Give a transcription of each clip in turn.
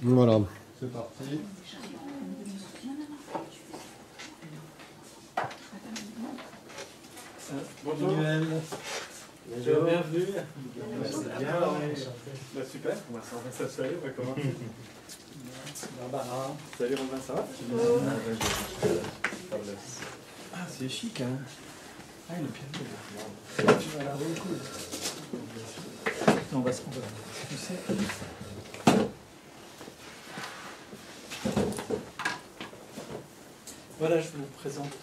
Voilà. C'est parti. Bonjour. Manuel. Bonjour. Bienvenue. Bien. Super, on va s'installer, on va commencer. Barbara. Salut Romain, ça va? Ah, c'est chic, hein. Ah, le piano. Tu vas la recoudre. Non, on va se pousser. Voilà, je vous présente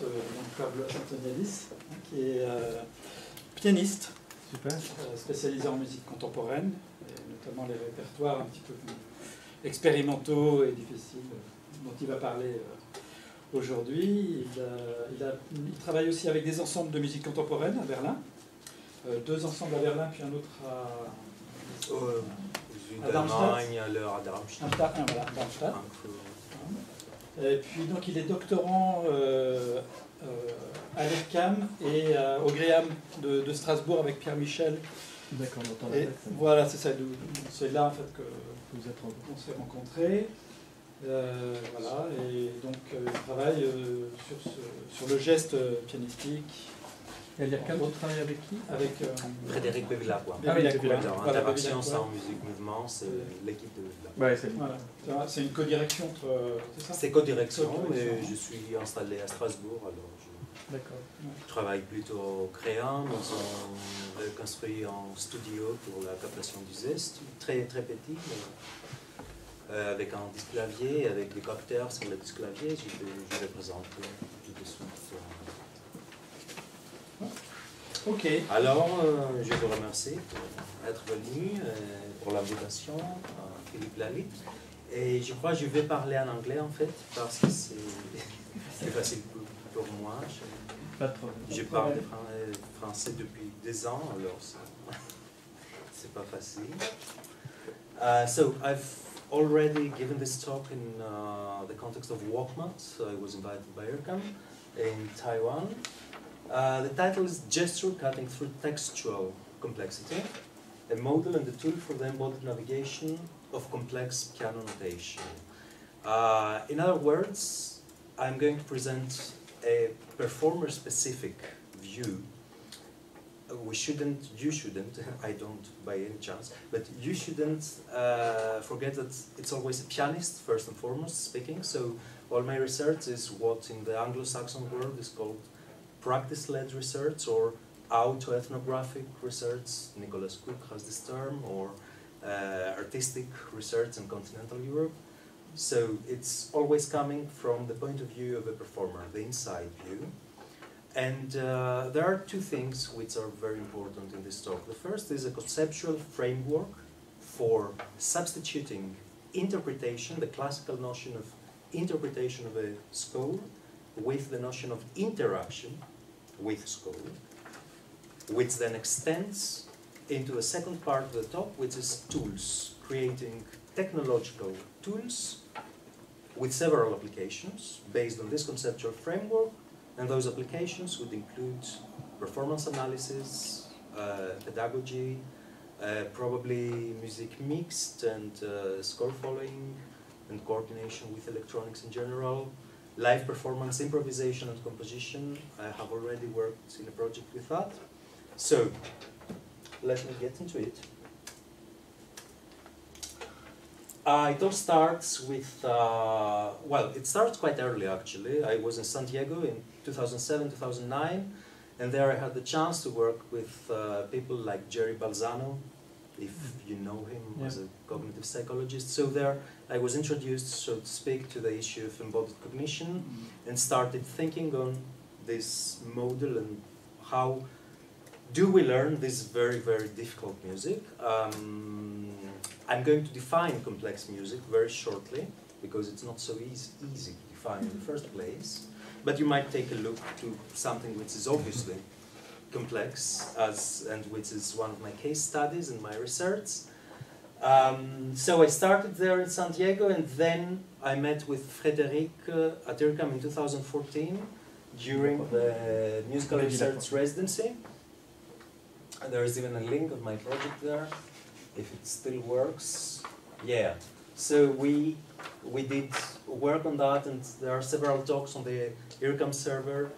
Pavlos Antoniadis, qui est pianiste, super, spécialisé en musique contemporaine, et notamment les répertoires un petit peu plus expérimentaux et difficiles dont il va parler aujourd'hui. Il travaille aussi avec des ensembles de musique contemporaine à Berlin, 2 ensembles à Berlin, puis un autre à Darmstadt. À Darmstadt. Voilà, Darmstadt. Et puis donc il est doctorant à l'ERCAM et au GREAM de Strasbourg avec Pierre Michel. D'accord, voilà, c'est ça. C'est là en fait que on s'est rencontrés. Voilà, et donc il travaille sur le geste pianistique. Et à l'ERCAM, tu travailles avec qui? Avec Frédéric Bevilacqua. Interaction sans musique mouvement, c'est l'équipe de Bevilacqua. Ouais, voilà. C'est une co-direction entre. C'est ça? C'est co-direction, mais je suis installé à Strasbourg, alors je travaille plutôt au Créan. Nous avons construit un studio pour la captation du zeste, très très petit, mais, avec un disque clavier, avec des capteurs sur le disque clavier. Je vais présenter tout de suite. Ok. Alors, je vous remercie pour être venu, pour l'invitation, Philippe Lalit. Et je crois que je vais parler en anglais en fait, parce que c'est facile pour moi. Je parle français depuis 2 ans, alors c'est pas facile. So, I've already given this talk in the context of Walkmat. So I was invited by ERCAM in Taiwan. The title is Gesture Cutting Through Textual Complexity, a model and a tool for the embodied navigation of complex piano notation. In other words, I'm going to present a performer-specific view. You shouldn't, I don't by any chance, but you shouldn't forget that it's always a pianist first and foremost speaking, so all my research is what in the Anglo-Saxon world is called practice-led research or auto-ethnographic research. Nicholas Cook has this term, or artistic research in continental Europe. So it's always coming from the point of view of a performer, the inside view. And there are 2 things which are very important in this talk. The first is a conceptual framework for substituting interpretation, the classical notion of interpretation of a score, with the notion of interaction with score, which then extends into the second part of the talk, which is tools, creating technological tools with several applications based on this conceptual framework, and those applications would include performance analysis, pedagogy, probably music mixed and score following, and coordination with electronics in general, live performance, improvisation and composition. I have already worked in a project with that. So, let me get into it. It all starts with, well, it starts quite early actually. I was in San Diego in 2007, 2009, and there I had the chance to work with people like Jerry Balzano, if you know him, as a cognitive psychologist. So there I was introduced, so to speak, to the issue of embodied cognition, and started thinking on this model and how do we learn this very, very difficult music. I'm going to define complex music very shortly, because it's not so easy to define in the first place. But you might take a look to something which is obviously complex, and which is one of my case studies in my research. So I started there in San Diego, and then I met with Frédéric at ERCAM in 2014 during the musical research residency. And there is even a link of my project there, if it still works. Yeah, So we did work on that, and there are several talks on the IRCAM server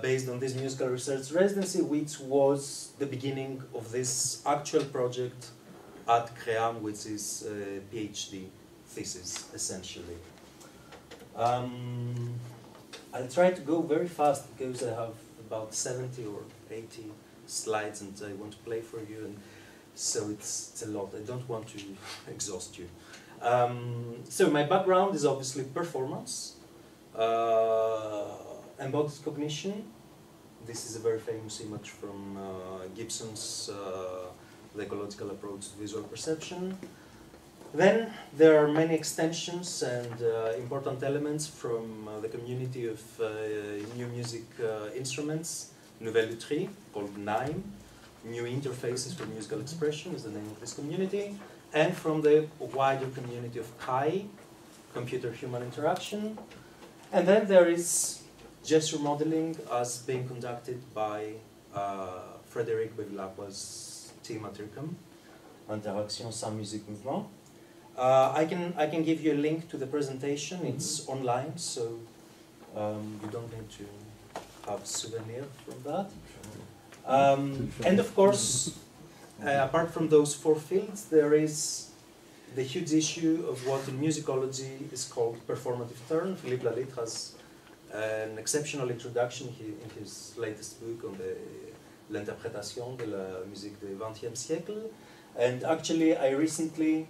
based on this musical research residency, which was the beginning of this actual project at CREAM, which is a PhD thesis, essentially. I'll try to go very fast because I have about 70 or 80 slides and I want to play for you, and so it's a lot. I don't want to exhaust you. So my background is obviously performance, embodied cognition. This is a very famous image from Gibson's The Ecological Approach to Visual Perception. Then there are many extensions and important elements from the community of new music instruments, Nouvelle Lutherie, called NIME, New Interfaces for Musical Expression is the name of this community, and from the wider community of CHI, Computer-Human Interaction. And then there is gesture modeling as being conducted by Frédéric Bevilacqua's team at IRCAM, Interaction sans musique mouvement. I can give you a link to the presentation. It's online, so you don't need to have souvenir from that. And of course, apart from those four fields, there is the huge issue of what in musicology is called performative turn. Philippe Lalitre has an exceptional introduction in his latest book on l'interprétation de la musique du XXe siècle. And actually, I recently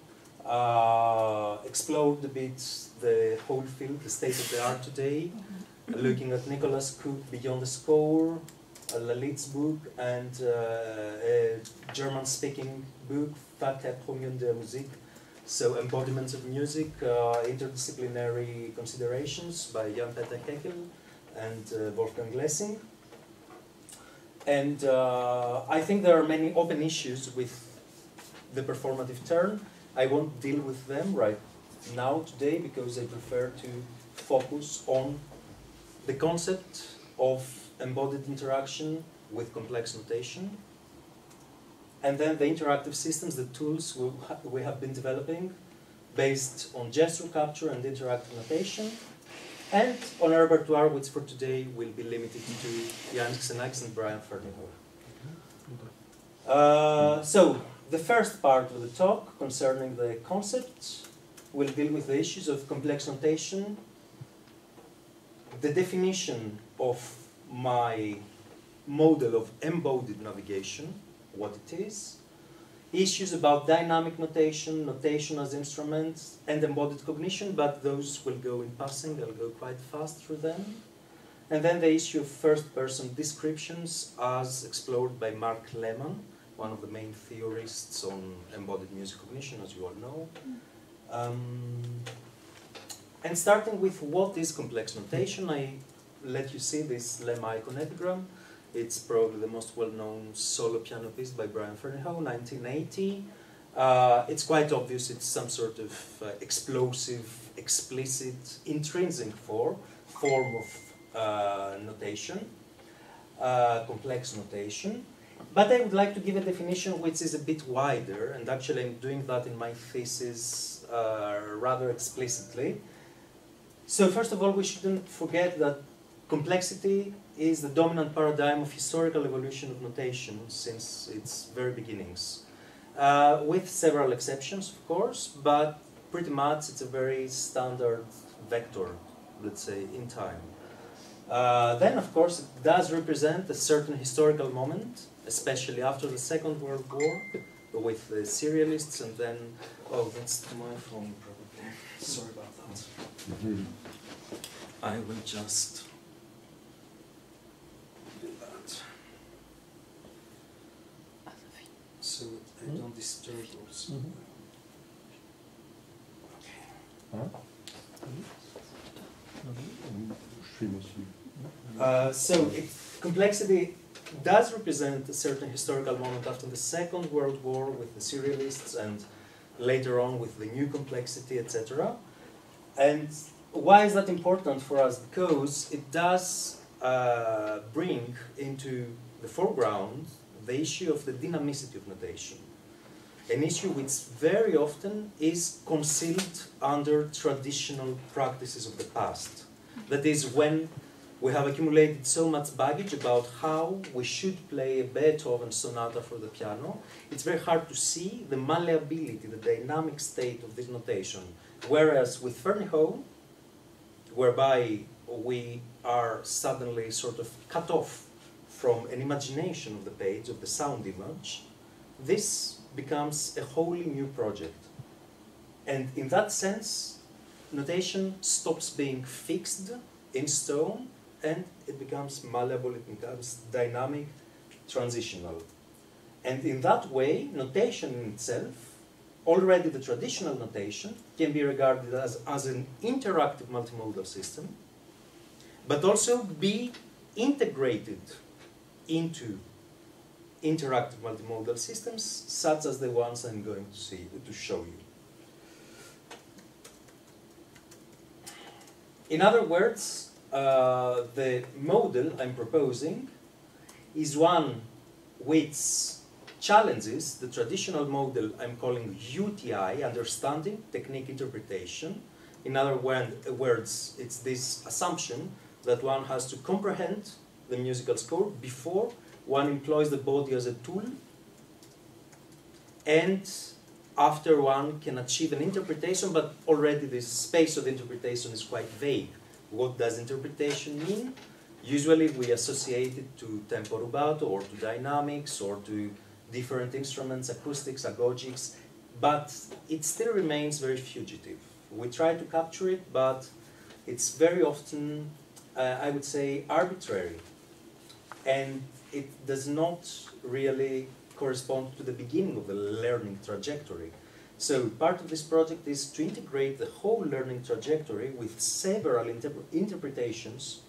explored a bit the whole field, the state of the art today, looking at Nicolas Cook Beyond the Score, Lalitre's book, and a German-speaking book, Fähigkeitsprüfung der Musik, so embodiments of music, interdisciplinary considerations by Jan-Peter Heckel and Wolfgang Lessing. And I think there are many open issues with the performative turn. I won't deal with them right now today because I prefer to focus on the concept of embodied interaction with complex notation, and then the interactive systems, the tools we have been developing based on gesture capture and interactive notation, and on a repertoire which for today will be limited to Jan Xenax and Brian Ferneyhough. So the first part of the talk concerning the concepts will deal with the issues of complex notation, the definition of my model of embodied navigation, what it is, issues about dynamic notation, notation as instruments, and embodied cognition, but those will go in passing, I'll go quite fast through them. And then the issue of first-person descriptions as explored by Mark Lehmann, one of the main theorists on embodied music cognition, as you all know. And starting with what is complex notation, I let you see this lemma iconogram. It's probably the most well-known solo piano piece by Brian Ferneyhough, 1980. It's quite obvious it's some sort of explosive, explicit, intrinsic form of notation, complex notation. But I would like to give a definition which is a bit wider, and actually I'm doing that in my thesis rather explicitly. So first of all, we shouldn't forget that complexity is the dominant paradigm of historical evolution of notation since its very beginnings. With several exceptions, of course, but pretty much it's a very standard vector, let's say, in time. Then, of course, it does represent a certain historical moment, especially after the Second World War, with the serialists, and then, oh, that's my phone, probably. Sorry about that. I will just do that. So I don't disturb also. So complexity does represent a certain historical moment after the Second World War with the serialists, and later on with the new complexity, etc. And why is that important for us? Because it does bring into the foreground the issue of the dynamicity of notation. an issue which very often is concealed under traditional practices of the past. That is, when we have accumulated so much baggage about how we should play a Beethoven sonata for the piano, it's very hard to see the malleability, the dynamic state of this notation. Whereas with Fernyhough, whereby we are suddenly sort of cut off from an imagination of the page, of the sound image, this becomes a wholly new project. And in that sense, notation stops being fixed in stone, and it becomes malleable, it becomes dynamic, transitional. And in that way, notation in itself, already the traditional notation, can be regarded as an interactive multimodal system, but also be integrated into interactive multimodal systems, such as the ones I'm going to show you. In other words, the model I'm proposing is one which challenges the traditional model I'm calling UTI, understanding, technique, interpretation. In other words, it's this assumption that one has to comprehend the musical score before one employs the body as a tool, and after one can achieve an interpretation, but already this space of interpretation is quite vague. What does interpretation mean? Usually we associate it to tempo rubato or to dynamics or to different instruments, acoustics, agogics, but it still remains very fugitive. We try to capture it, but it's very often, I would say, arbitrary. And it does not really correspond to the beginning of the learning trajectory. So part of this project is to integrate the whole learning trajectory with several interpretations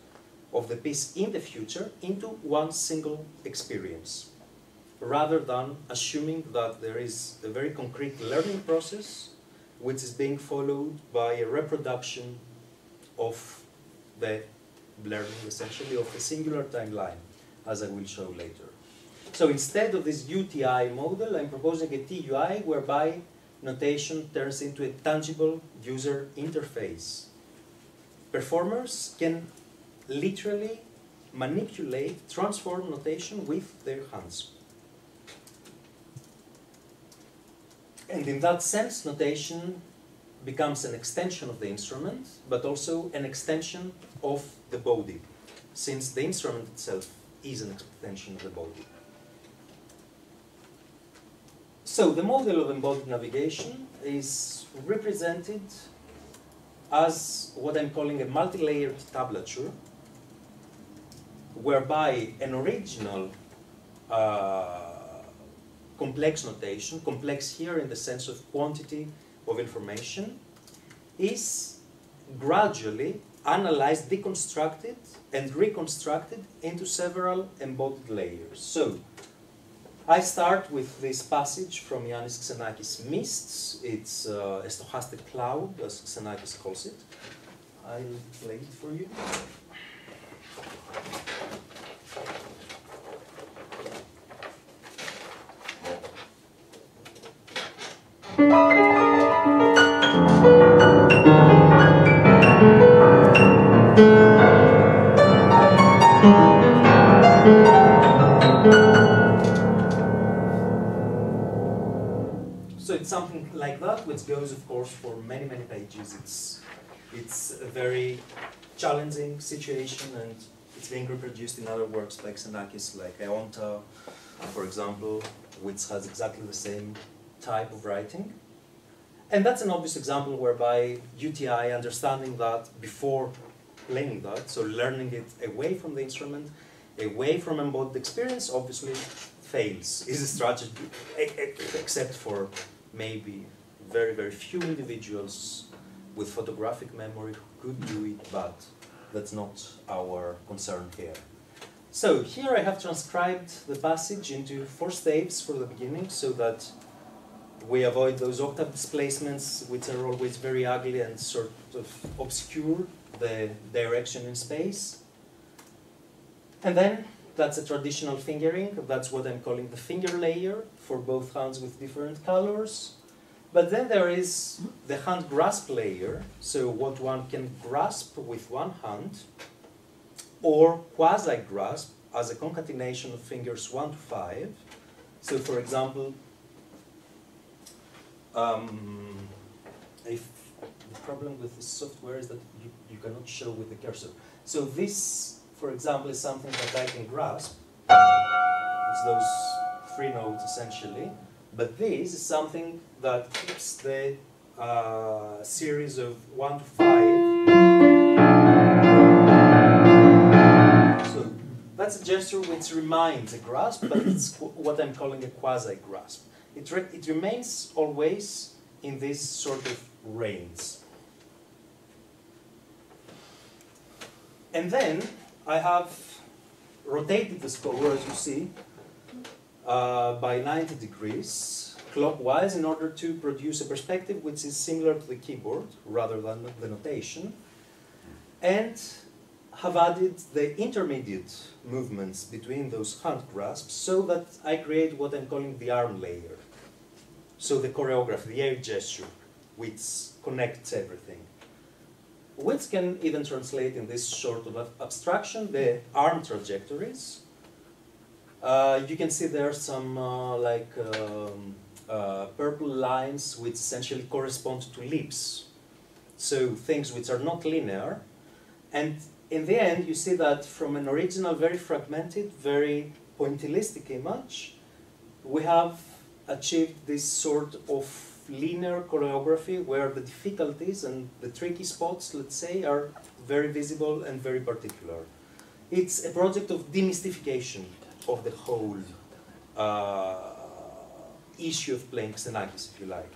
of the piece in the future into one single experience, rather than assuming that there is a very concrete learning process which is being followed by a reproduction of the learning, essentially, of a singular timeline, as I will show later. So instead of this UTI model, I'm proposing a TUI whereby notation turns into a tangible user interface. Performers can literally manipulate, transform notation with their hands. And in that sense, notation becomes an extension of the instrument, but also an extension of the body, since the instrument itself is an extension of the body. So the model of embodied navigation is represented as what I'm calling a multi-layered tablature, whereby an original complex notation, complex here in the sense of quantity of information, is gradually analyzed, deconstructed, and reconstructed into several embodied layers. So I start with this passage from Yannis Xenakis' Mists. It's a stochastic cloud, as Xenakis calls it. I'll play it for you. So it's something like that, which goes, of course, for many, many pages. It's a very challenging situation, and it's being reproduced in other works by Xenakis, like Eonta, for example, which has exactly the same type of writing. And that's an obvious example whereby UTI, understanding that before playing that, so learning it away from the instrument, away from embodied experience, obviously fails, is a strategy, except for maybe very, very few individuals with photographic memory who could do it, but that's not our concern here. So here I have transcribed the passage into 4 staves for the beginning, so that we avoid those octave displacements, which are always very ugly and sort of obscure the direction in space. And then that's a traditional fingering. That's what I'm calling the finger layer for both hands with different colors. But then there is the hand grasp layer, so what one can grasp with one hand, or quasi-grasp as a concatenation of fingers 1 to 5. So for example, if the problem with this software is that you cannot show with the cursor. So this, for example, is something that I can grasp. It's those 3 notes essentially. But this is something that keeps the series of 1 to 5. So that's a gesture which reminds a grasp, but it's what I'm calling a quasi-grasp. It remains always in this sort of range. And then I have rotated the score, as you see, by 90 degrees clockwise in order to produce a perspective which is similar to the keyboard rather than the notation, and have added the intermediate movements between those hand grasps so that I create what I'm calling the arm layer. So the choreography, the air gesture, which connects everything. Which can even translate in this sort of abstraction, the arm trajectories. You can see there are some purple lines which essentially correspond to leaps. So things which are not linear. And in the end, you see that from an original, very fragmented, very pointillistic image, we have achieved this sort of linear choreography where the difficulties and the tricky spots, let's say, are very visible and very particular. It's a project of demystification of the whole issue of playing Xenakis, if you like.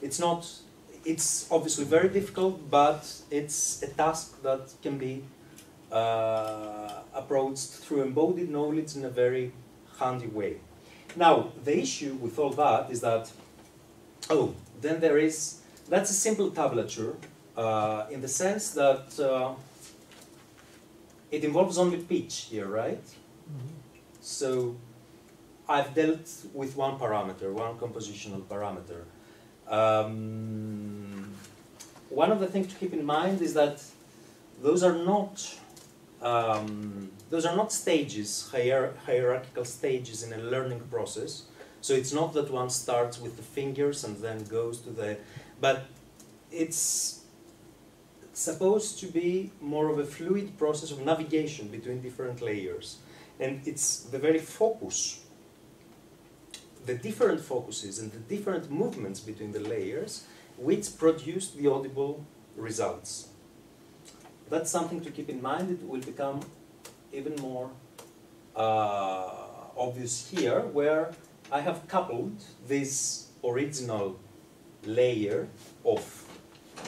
It's obviously very difficult, but it's a task that can be approached through embodied knowledge in a very handy way. Now, the issue with all that is that, then that's a simple tablature in the sense that it involves only pitch here, right? Mm-hmm. So I've dealt with one parameter, one compositional parameter. One of the things to keep in mind is that those are not stages, hierarchical stages in a learning process. So it's not that one starts with the fingers and then goes to the, but it's supposed to be more of a fluid process of navigation between different layers. And it's the very focus, the different focuses and the different movements between the layers which produce the audible results. That's something to keep in mind. It will become even more obvious here, where I have coupled this original layer of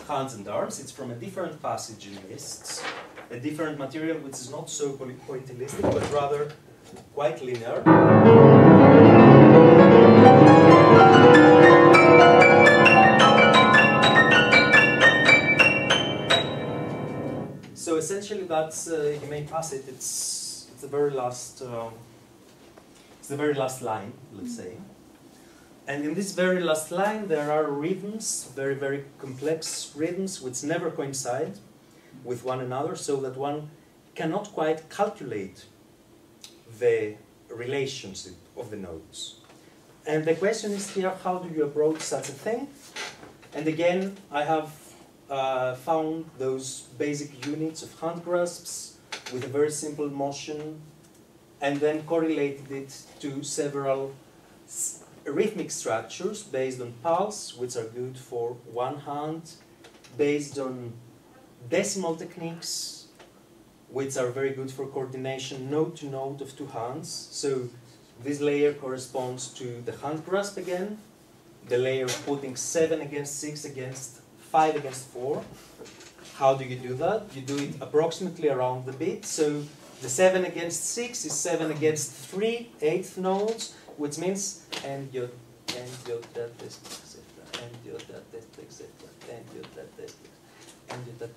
hands and arms. It's from a different passage in lists, a different material which is not so pointillistic, but rather quite linear. So essentially, that's you may pass it. It's the very last. It's the very last line, let's say. And in this very last line, there are rhythms, very, very complex rhythms, which never coincide with one another, so that one cannot quite calculate the relationship of the notes. And the question is here, how do you approach such a thing? And again, I have found those basic units of hand grasps with a very simple motion, and then correlated it to several rhythmic structures based on pulse, which are good for one hand, based on decimal techniques, which are very good for coordination note to note of two hands. So this layer corresponds to the hand grasp again, the layer of putting 7 against 6 against 5 against 4. How do you do that? You do it approximately around the beat. So the 7 against 6 is 7 against 3 eighth notes, which means and your that test, etc. And your that test, etc. And your that test, and your that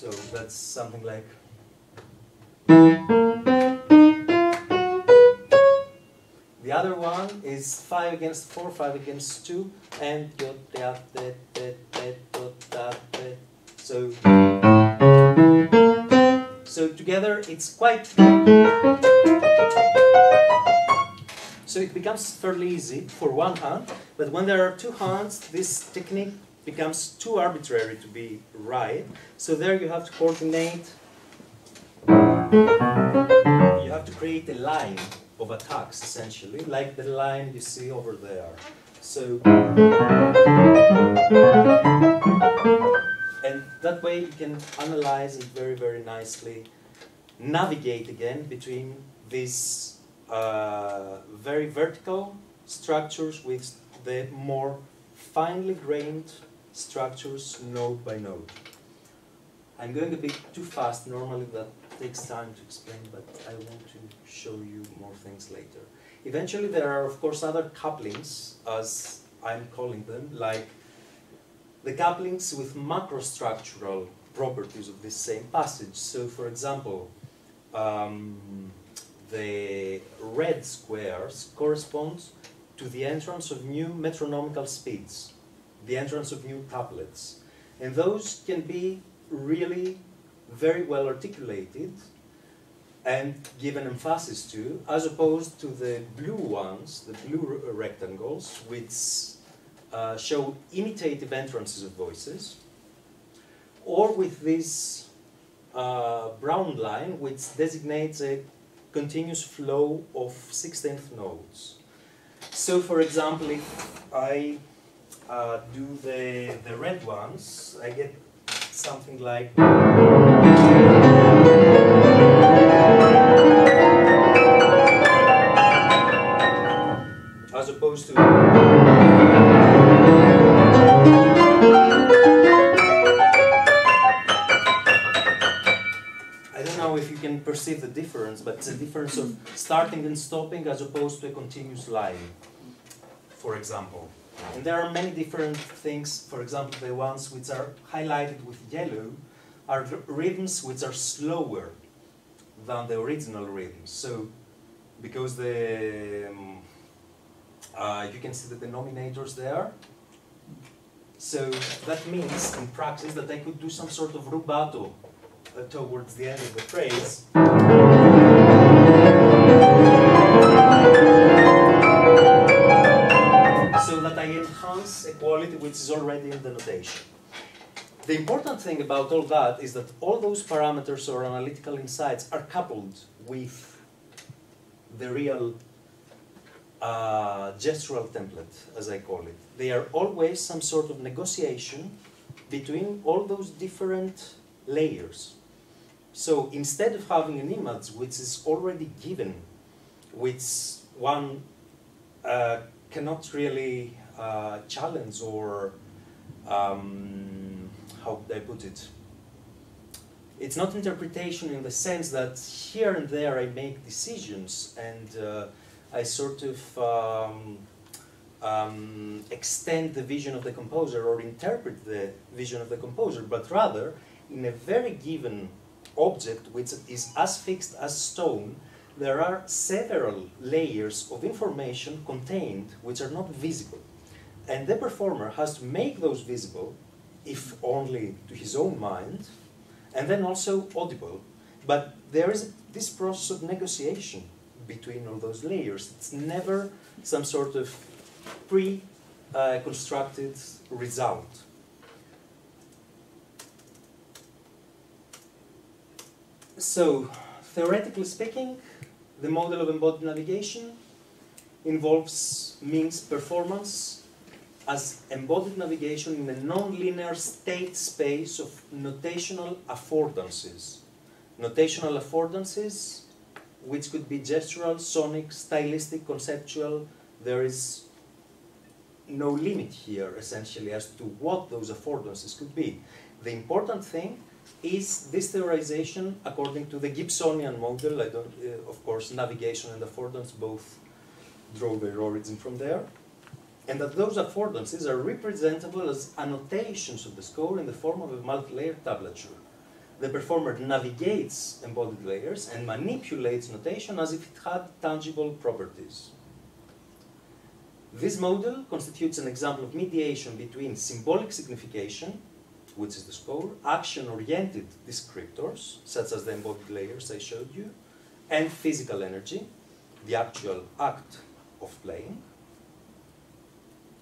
So that's something like. The other one is 5 against 4, 5 against 2, and so together it's quite. So it becomes fairly easy for one hand, but when there are two hands, this technique becomes too arbitrary to be right. So there you have to coordinate. You have to create a line of attacks, essentially, like the line you see over there. So, and that way you can analyze and very, very nicely navigate again between these very vertical structures with the more finely grained structures node by node. I'm going a bit too fast. Normally that takes time to explain, but I want to show you more things later. Eventually there are, of course, other couplings, as I'm calling them, like the couplings with macrostructural properties of this same passage. So, for example, the red squares correspond to the entrance of new metronomical speeds, the entrance of new couplets. And those can be really very well articulated and given emphasis to, as opposed to the blue ones, the blue rectangles, which show imitative entrances of voices, or with this brown line, which designates a continuous flow of 16th notes. So, for example, if I do the red ones, I get something like. As opposed to. I don't know if you can perceive the difference, but it's a difference of starting and stopping as opposed to a continuous line, for example. And there are many different things. For example, the ones which are highlighted with yellow are rhythms which are slower than the original rhythms. So, because the you can see the denominators there. So that means, in practice, that I could do some sort of rubato towards the end of the phrase. So that I enhance a quality which is already in the notation. The important thing about all that is that all those parameters or analytical insights are coupled with the real gestural template, as I call it. They are always some sort of negotiation between all those different layers. So instead of having an image which is already given, which one cannot really challenge or, how would I put it? It's not interpretation in the sense that here and there I make decisions and I sort of extend the vision of the composer or interpret the vision of the composer, but rather in a very given object which is as fixed as stone, there are several layers of information contained which are not visible. And the performer has to make those visible, if only to his own mind, and then also audible. But there is this process of negotiation between all those layers. It's never some sort of pre-constructed result. So, theoretically speaking, the model of embodied navigation means performance as embodied navigation in a non-linear state space of notational affordances. Notational affordances, which could be gestural, sonic, stylistic, conceptual. There is no limit here, essentially, as to what those affordances could be. The important thing is this theorization according to the Gibsonian model. Of course, navigation and affordance both draw their origin from there. And that those affordances are representable as annotations of the score in the form of a multilayer tablature. the performer navigates embodied layers and manipulates notation as if it had tangible properties. This model constitutes an example of mediation between symbolic signification, which is the score, action-oriented descriptors, such as the embodied layers I showed you, and physical energy, the actual act of playing.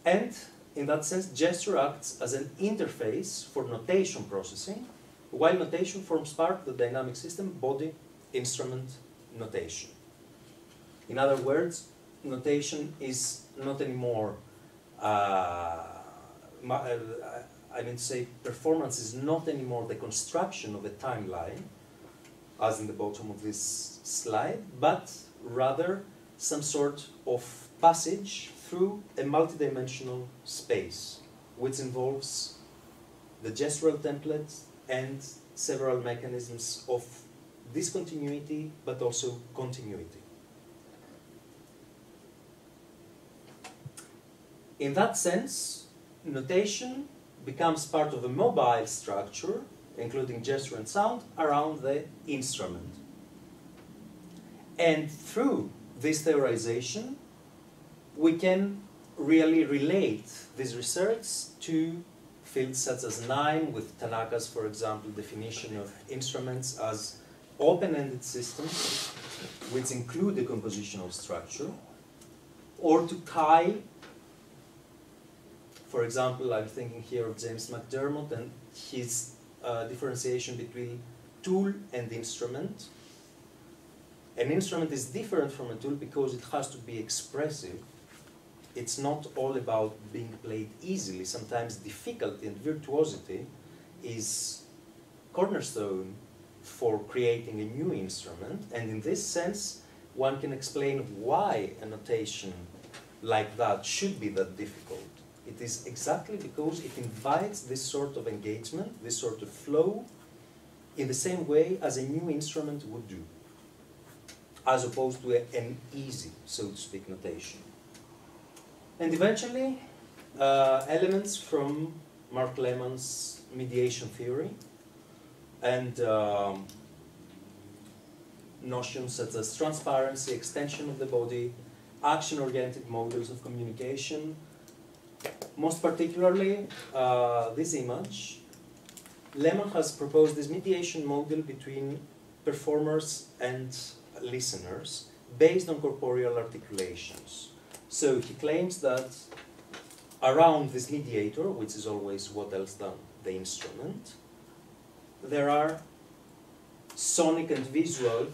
And in that sense, gesture acts as an interface for notation processing, while notation forms part of the dynamic system body-instrument notation. In other words, notation is not anymore, performance is not anymore the construction of a timeline, as in the bottom of this slide, but rather some sort of passage through a multidimensional space, which involves the gestural template and several mechanisms of discontinuity, but also continuity. In that sense, notation becomes part of a mobile structure, including gesture and sound, around the instrument. And through this theorization, we can really relate this research to fields such as NIME, with Tanaka's, for example, definition of instruments as open-ended systems, which include a compositional structure, or to Kai. For example, I'm thinking here of James McDermott and his differentiation between tool and instrument. An instrument is different from a tool because it has to be expressive. It's not all about being played easily. Sometimes difficulty and virtuosity is cornerstone for creating a new instrument. And in this sense, one can explain why a notation like that should be that difficult. It is exactly because it invites this sort of engagement, this sort of flow, in the same way as a new instrument would do, as opposed to an easy, so to speak, notation. And eventually, elements from Mark Lehman's mediation theory and notions such as transparency, extension of the body, action-oriented models of communication. Most particularly, this image, Lehman has proposed this mediation model between performers and listeners based on corporeal articulations. So he claims that around this mediator, which is always what else than the instrument, there are sonic and visual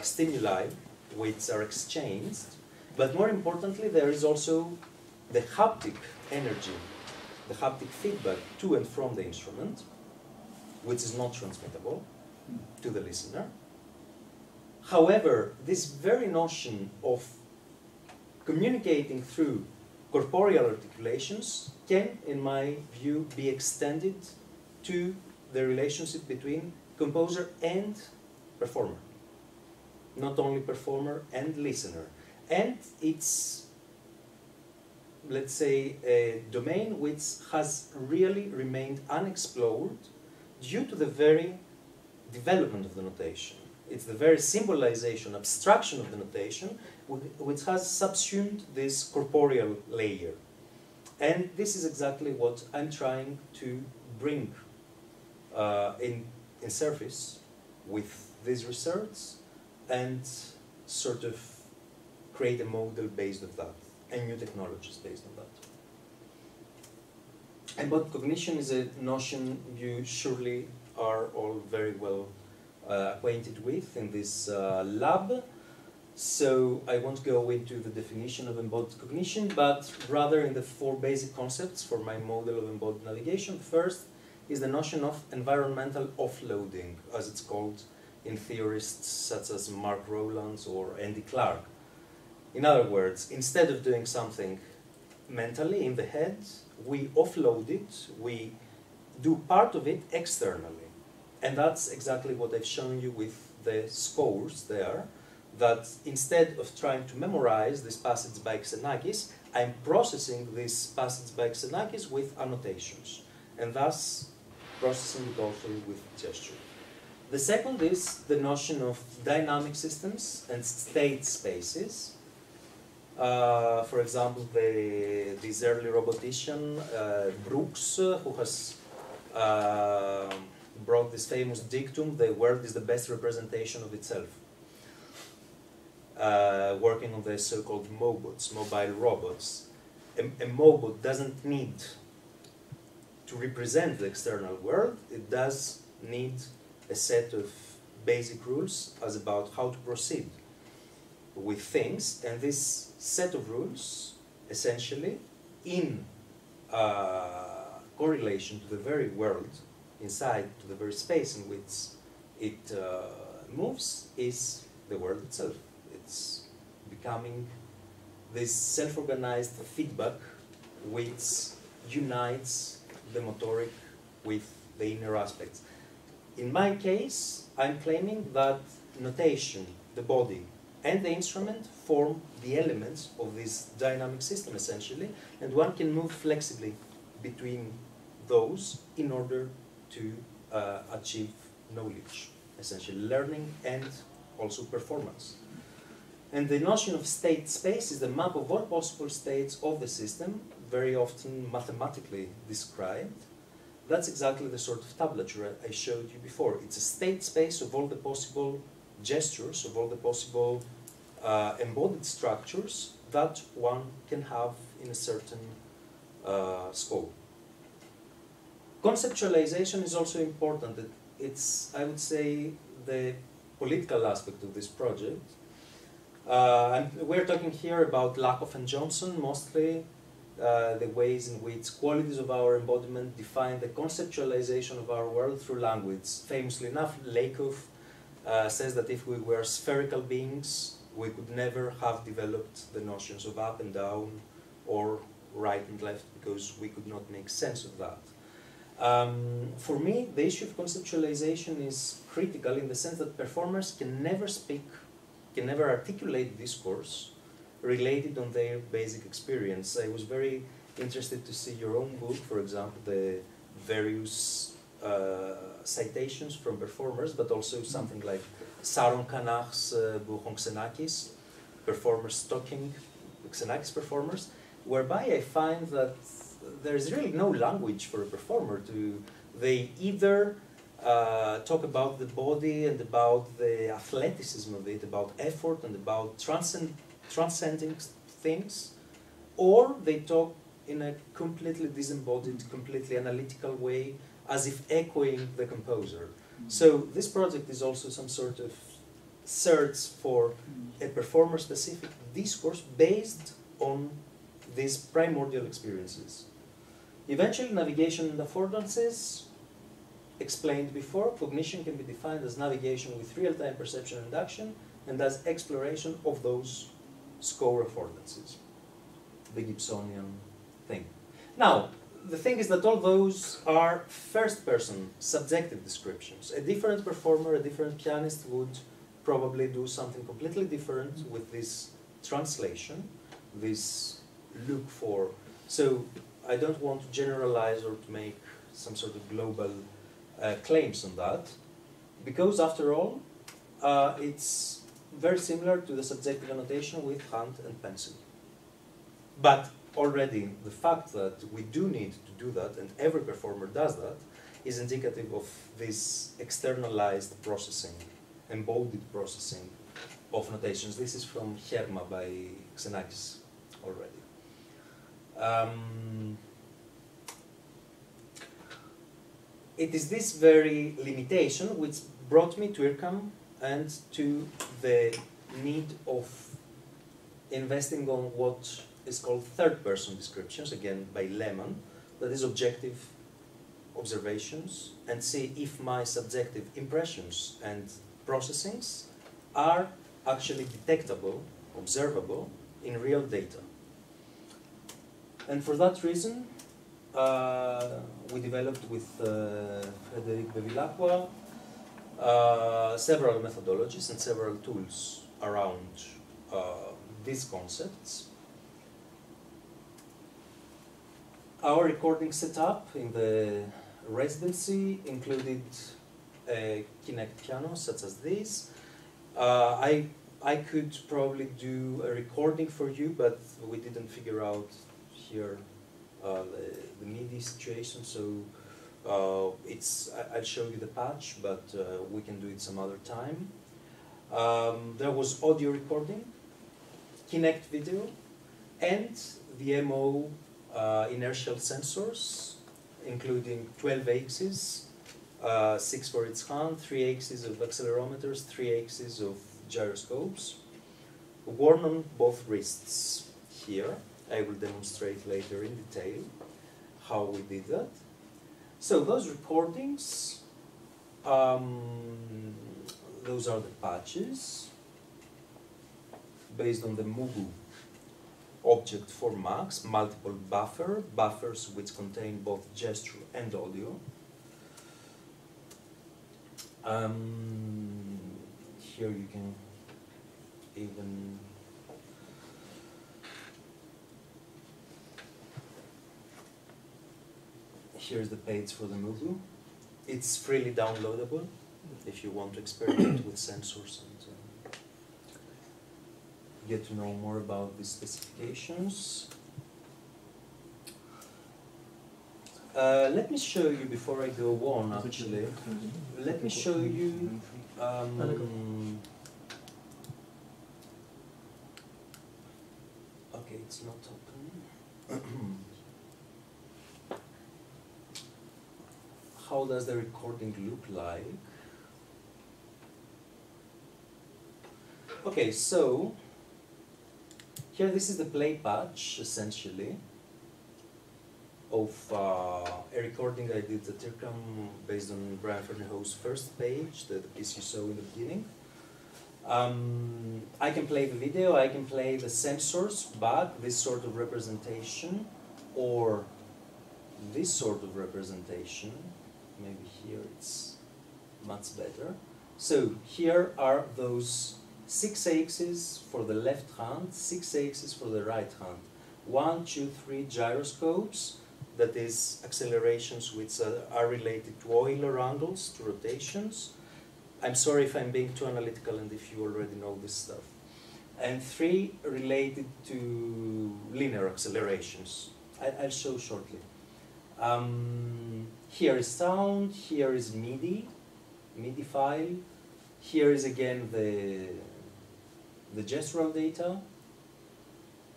stimuli which are exchanged, but more importantly, there is also the haptic energy, the haptic feedback to and from the instrument, which is not transmittable to the listener. However, this very notion of communicating through corporeal articulations can, in my view, be extended to the relationship between composer and performer. Not only performer and listener. And it's, let's say, a domain which has really remained unexplored due to the very development of the notation. It's the very symbolization, abstraction of the notation, which has subsumed this corporeal layer. And this is exactly what I'm trying to bring in surface with this research and sort of create a model based on that and new technologies based on that. Embodied cognition is a notion you surely are all very well acquainted with in this lab. So I won't go into the definition of embodied cognition, but rather in the four basic concepts for my model of embodied navigation. First is the notion of environmental offloading, as it's called in theorists such as Mark Rowlands or Andy Clark. In other words, instead of doing something mentally in the head, we offload it, we do part of it externally. And that's exactly what I've shown you with the scores there, that instead of trying to memorize this passage by Xenakis, I'm processing this passage by Xenakis with annotations. And thus, processing it also with gesture. The second is the notion of dynamic systems and state spaces. For example, this early robotician, Brooks, who has brought this famous dictum, the world is the best representation of itself. Working on the so-called mobots, mobile robots. A mobot doesn't need to represent the external world, it does need a set of basic rules as about how to proceed with things, and this set of rules, essentially, in correlation to the very world, inside to the very space in which it moves, is the world itself. It's becoming this self-organized feedback which unites the motoric with the inner aspects. In my case, I'm claiming that notation, the body, and the instrument form the elements of this dynamic system, essentially, and one can move flexibly between those in order to achieve knowledge, essentially learning and also performance. And the notion of state space is the map of all possible states of the system, very often mathematically described. That's exactly the sort of tablature I showed you before. It's a state space of all the possible gestures, of all the possible embodied structures that one can have in a certain scope. Conceptualization is also important. It's, I would say, the political aspect of this project. And we're talking here about Lakoff and Johnson, mostly the ways in which qualities of our embodiment define the conceptualization of our world through language. Famously enough, Lakoff says that if we were spherical beings, we could never have developed the notions of up and down or right and left, because we could not make sense of that. For me, the issue of conceptualization is critical in the sense that performers can never speak, can never articulate discourse related on their basic experience. I was very interested to see your own book, for example, the various citations from performers, but also something like Saron Kanach's book on Xenakis, performers talking, Xenakis performers, whereby I find that there is really no language for a performer to, they either talk about the body and about the athleticism of it, about effort and about transcending things, or they talk in a completely disembodied, completely analytical way, as if echoing the composer. So this project is also some sort of search for a performer-specific discourse based on these primordial experiences. Eventually, navigation and affordances, explained before, cognition can be defined as navigation with real-time perception and action, and as exploration of those score affordances, the Gibsonian thing. Now, the thing is that all those are first-person subjective descriptions. A different performer, a different pianist would probably do something completely different with this translation, this look for. So I don't want to generalize or to make some sort of global claims on that, because after all, it's very similar to the subjective annotation with hand and pencil. But already the fact that we do need to do that, and every performer does that, is indicative of this externalized processing, embodied processing of notations. This is from Herma by Xenakis already. It is this very limitation which brought me to IRCAM and to the need of investing on what is called third-person descriptions, again by Lehmann, that is objective observations, and see if my subjective impressions and processings are actually detectable, observable in real data. And for that reason, we developed with Frédéric Bevilacqua several methodologies and several tools around these concepts. Our recording setup in the residency included a Kinect piano such as this. I could probably do a recording for you, but we didn't figure out here the MIDI situation, so I'll show you the patch, but we can do it some other time. There was audio recording, Kinect video, and the MO inertial sensors, including 12 axes, 6 for each hand, 3 axes of accelerometers, 3 axes of gyroscopes, worn on both wrists here. I will demonstrate later in detail how we did that. So those recordings, those are the patches based on the Mugu object for Max, multiple buffers which contain both gesture and audio. Here you can even here's the page for the Mugu. It's freely downloadable if you want to experiment with sensors and get to know more about the specifications. Let me show you, before I go on actually, let me show you okay, it's not open. How does the recording look like? Okay, so here this is the play patch essentially of a recording I did at IRCAM based on Brian Ferneyhough's first page, the piece you saw in the beginning. I can play the video, I can play the sensors back, this sort of representation, or this sort of representation. Maybe here it's much better. So here are those 6 axes for the left hand, 6 axes for the right hand. 1, 2, 3 gyroscopes, that is accelerations which are related to Euler angles, to rotations. I'm sorry if I'm being too analytical and if you already know this stuff. And 3 related to linear accelerations. I'll show shortly. Here is sound, here is MIDI file. Here is again the gestural data,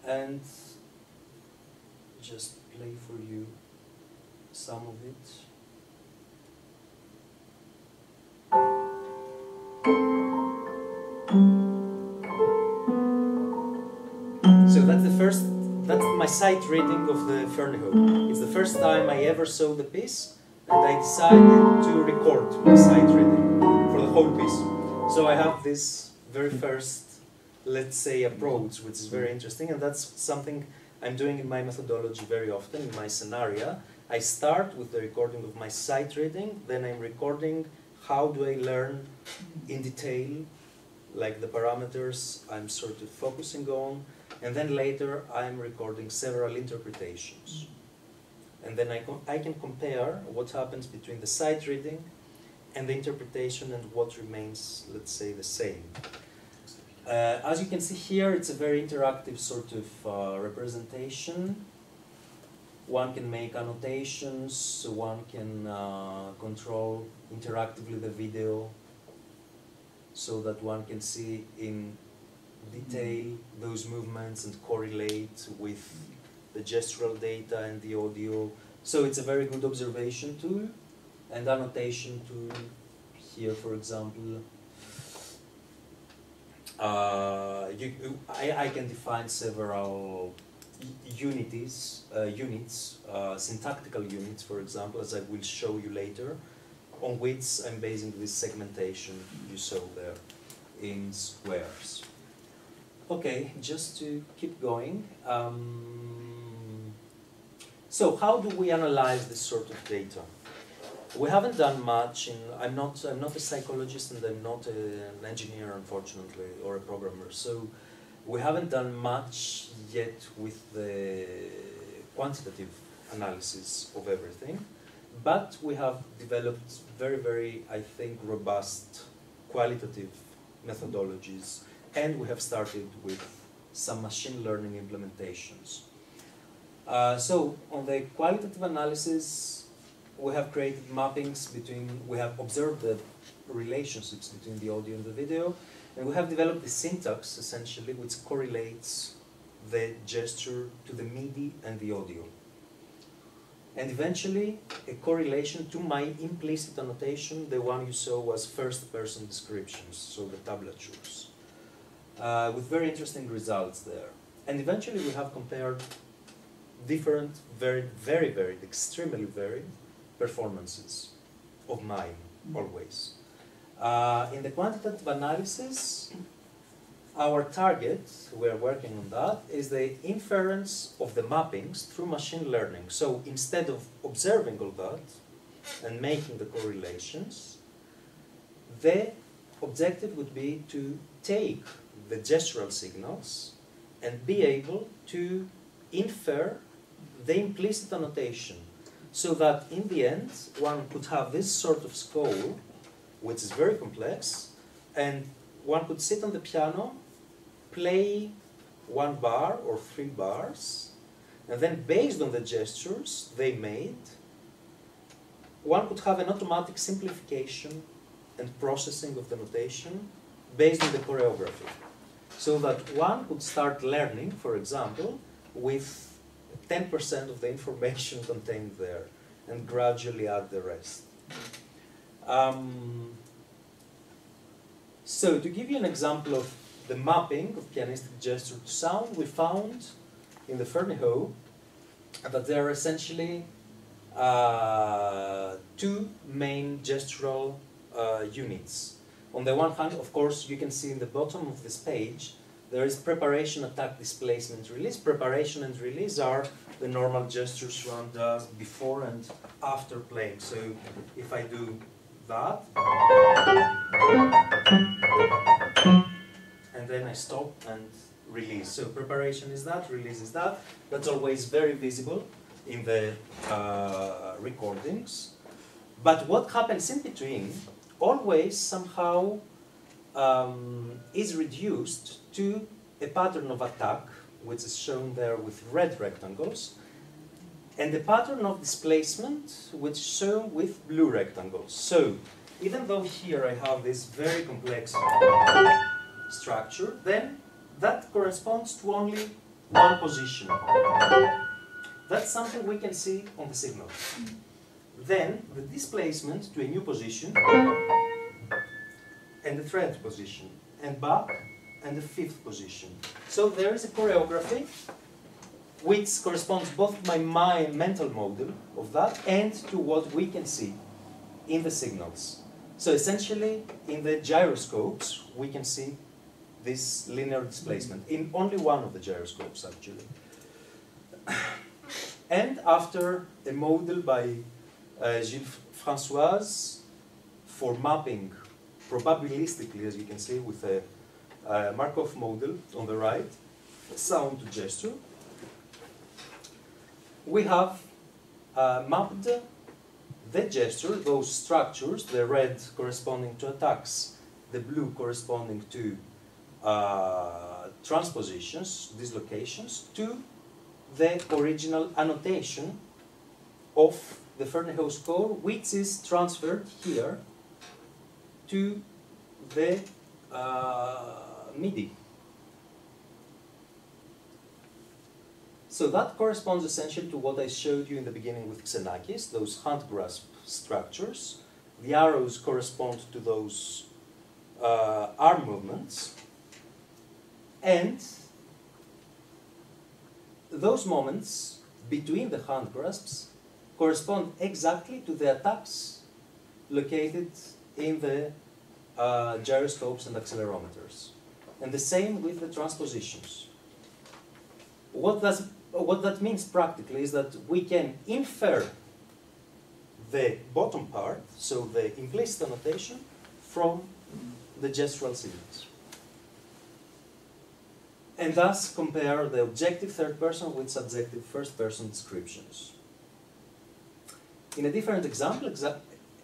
and just play for you some of it. So that's my sight reading of the Ferneyhough. It's the first time I ever saw the piece, and I decided to record my sight reading for the whole piece. So I have this very first, let's say, approach, which is very interesting, and that's something I'm doing in my methodology very often, in my scenario. I start with the recording of my sight reading, then I'm recording how do I learn in detail, like the parameters I'm sort of focusing on, and then later I'm recording several interpretations. And then I can compare what happens between the sight reading and the interpretation and what remains, let's say, the same. As you can see here, it's a very interactive sort of representation. One can make annotations, one can control interactively the video so that one can see in detail those movements and correlate with the gestural data and the audio. So it's a very good observation tool and annotation tool. Here, for example, I can define several units, syntactical units, for example, as I will show you later, on which I'm basing this segmentation you saw there in squares. Okay, just to keep going. So how do we analyze this sort of data? We haven't done much. I'm not a psychologist and I'm not an engineer, unfortunately, or a programmer. So we haven't done much yet with the quantitative analysis of everything. But we have developed very, I think, robust qualitative methodologies, and we have started with some machine learning implementations. So on the qualitative analysis, we have created mappings between, we have observed the relationships between the audio and the video, and we have developed the syntax, essentially, which correlates the gesture to the MIDI and the audio. And eventually, a correlation to my implicit annotation, the one you saw was first-person descriptions, so the tablatures, with very interesting results there. And eventually, we have compared different, very varied, extremely varied performances of mine, always. In the quantitative analysis, our target, we're working on that, is the inference of the mappings through machine learning. So instead of observing all that and making the correlations, the objective would be to take the gestural signals and be able to infer the implicit annotation, so that in the end one could have this sort of score, which is very complex, and one could sit on the piano, play 1 bar or 3 bars, and then based on the gestures they made, one could have an automatic simplification and processing of the notation based on the choreography. So that one could start learning, for example, with 10% of the information contained there, and gradually add the rest. So to give you an example of the mapping of pianistic gesture to sound, we found in the Fernihoe that there are essentially 2 main gestural units. On the one hand, of course, you can see in the bottom of this page, there is preparation, attack, displacement, release. Preparation and release are the normal gestures one does before and after playing. So if I do that, and then I stop and release. So preparation is that, release is that. That's always very visible in the recordings. But what happens in between always somehow is reduced to a pattern of attack, which is shown there with red rectangles, and a pattern of displacement, which is shown with blue rectangles. So even though here I have this very complex structure, then that corresponds to only one position. That's something we can see on the signal. Then the displacement to a new position, and the third position, and back, and the 5th position. So there is a choreography which corresponds both to my mental model of that and to what we can see in the signals. So essentially, in the gyroscopes, we can see this linear displacement, in only one of the gyroscopes, actually. And after a model by Gilles François for mapping probabilistically, as you can see, with a Markov model on the right, sound to gesture, we have mapped the gesture, those structures, the red corresponding to attacks, the blue corresponding to transpositions, dislocations, to the original annotation of the Fernihoe score, which is transferred here to the MIDI. So that corresponds essentially to what I showed you in the beginning with Xenakis, those hand grasp structures. The arrows correspond to those arm movements. And those moments between the hand grasps correspond exactly to the attacks located in the gyroscopes and accelerometers. And the same with the transpositions. What that means practically is that we can infer the bottom part, so the implicit annotation, from the gestural signals. And thus compare the objective third person with subjective first person descriptions. in a different example,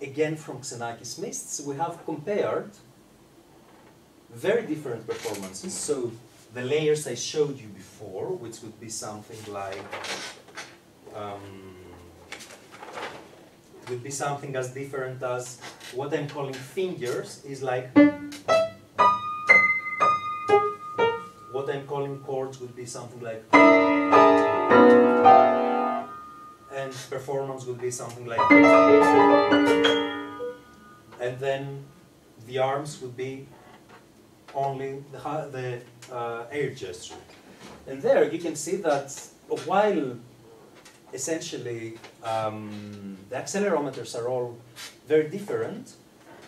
again from Xenakis Mists, we have compared very different performances. So the layers I showed you before, which would be something like would be something as different as what I'm calling fingers is like what I'm calling chords would be something like, and performance would be something like, and then the arms would be only the air gesture. And there you can see that while essentially the accelerometers are all very different,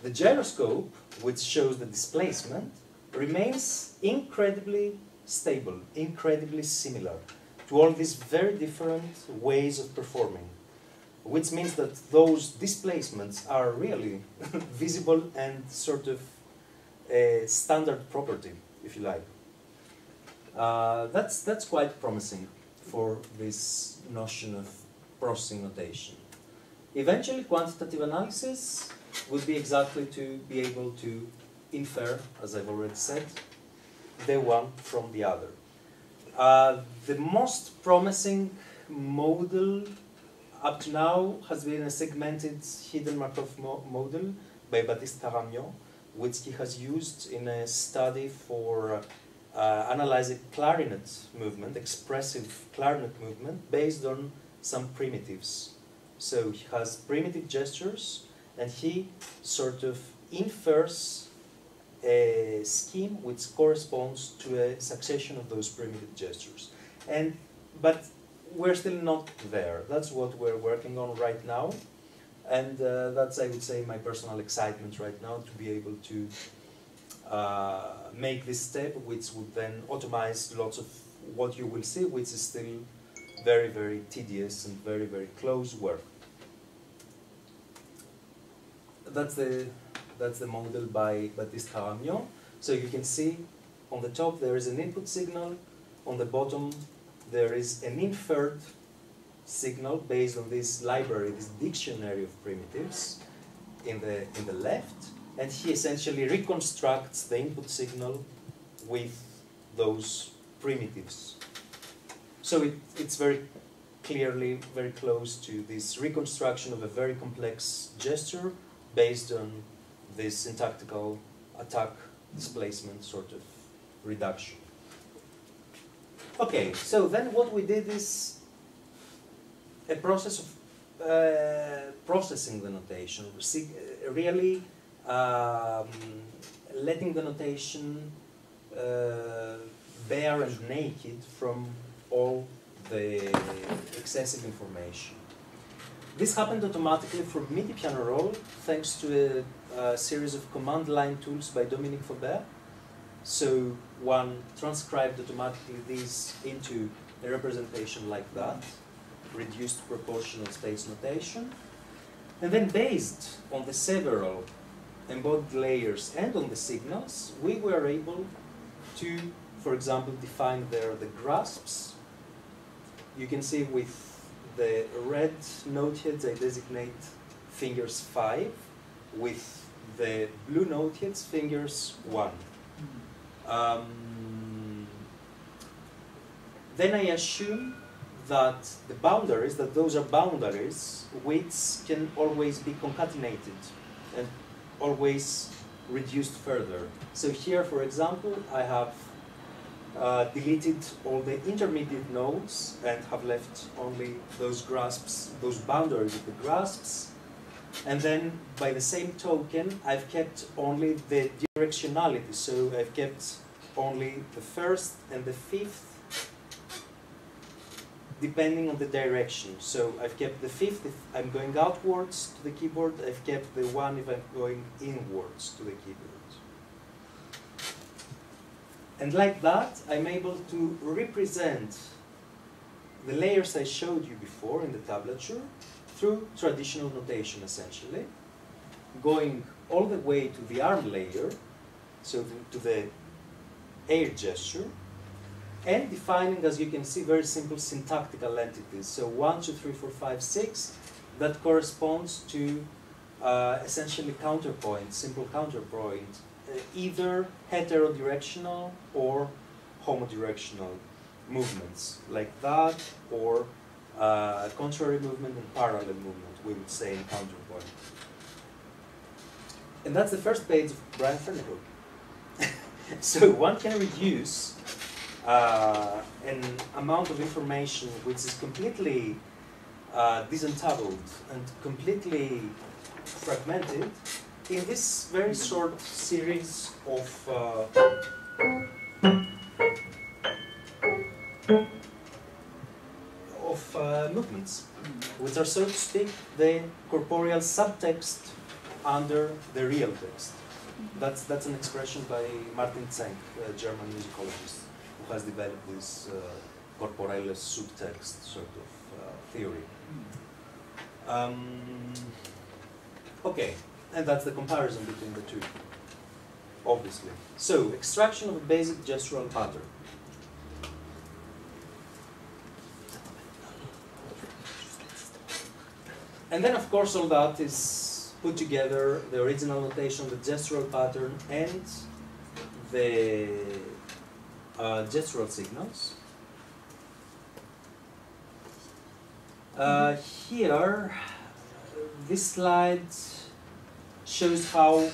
the gyroscope, which shows the displacement, remains incredibly stable, incredibly similar to all these very different ways of performing, which means that those displacements are really visible and sort of a standard property, if you like. That's quite promising for this notion of processing notation. Eventually, quantitative analysis would be exactly to be able to infer, as I've already said, the one from the other. The most promising model up to now has been a segmented hidden Markov model by Baptiste Caramio, which he has used in a study for analyzing clarinet movement, expressive clarinet movement, based on some primitives. So he has primitive gestures, and he sort of infers a scheme which corresponds to a succession of those primitive gestures. But we're still not there. That's what we're working on right now. And that's, I would say, my personal excitement right now, to be able to make this step, which would then automize lots of what you will see, which is still very, very tedious and very, very close work. That's the model by Baptiste Caramio. So you can see on the top there is an input signal, on the bottom there is an inferred signal based on this library, this dictionary of primitives in the left, and he essentially reconstructs the input signal with those primitives. So it's very clearly very close to this reconstruction of a very complex gesture based on this syntactical attack displacement sort of reduction. Okay, so then what we did is a process of processing the notation, really letting the notation bare and naked from all the excessive information. This happened automatically for MIDI piano roll, thanks to a series of command line tools by Dominique Faubert. So one transcribed automatically these into a representation like that, reduced proportional space notation. And then based on the several embodied layers and on the signals, we were able to, for example, define there the grasps. You can see with the red note heads I designate fingers 5, with the blue note heads fingers 1. Then I assume that the boundaries, that those are boundaries which can always be concatenated and always reduced further. So here, for example, I have deleted all the intermediate nodes and have left only those grasps, those boundaries of the grasps. And then, by the same token, I've kept only the directionality. So I've kept only the first and the fifth, depending on the direction. So I've kept the fifth if I'm going outwards to the keyboard. I've kept the one if I'm going inwards to the keyboard. And like that, I'm able to represent the layers I showed you before in the tablature through traditional notation, essentially, going all the way to the arm layer, so to the air gesture, and defining, as you can see, very simple syntactical entities. So 1, 2, 3, 4, 5, 6, that corresponds to essentially counterpoint, simple counterpoint, either heterodirectional or homodirectional movements, like that, or contrary movement and parallel movement, we would say in counterpoint. And that's the first page of Brian Fernyhough. So one can reduce an amount of information which is completely disentangled and completely fragmented in this very short series of movements, which are, so to speak, the corporeal subtext under the real text. That's an expression by Martin Zenk, a German musicologist, who has developed this corporeal subtext sort of theory. Okay, and that's the comparison between the two, obviously. So, extraction of a basic gestural pattern. And then, of course, all that is put together, the original notation, the gestural pattern, and the gestural signals. Here, this slide shows how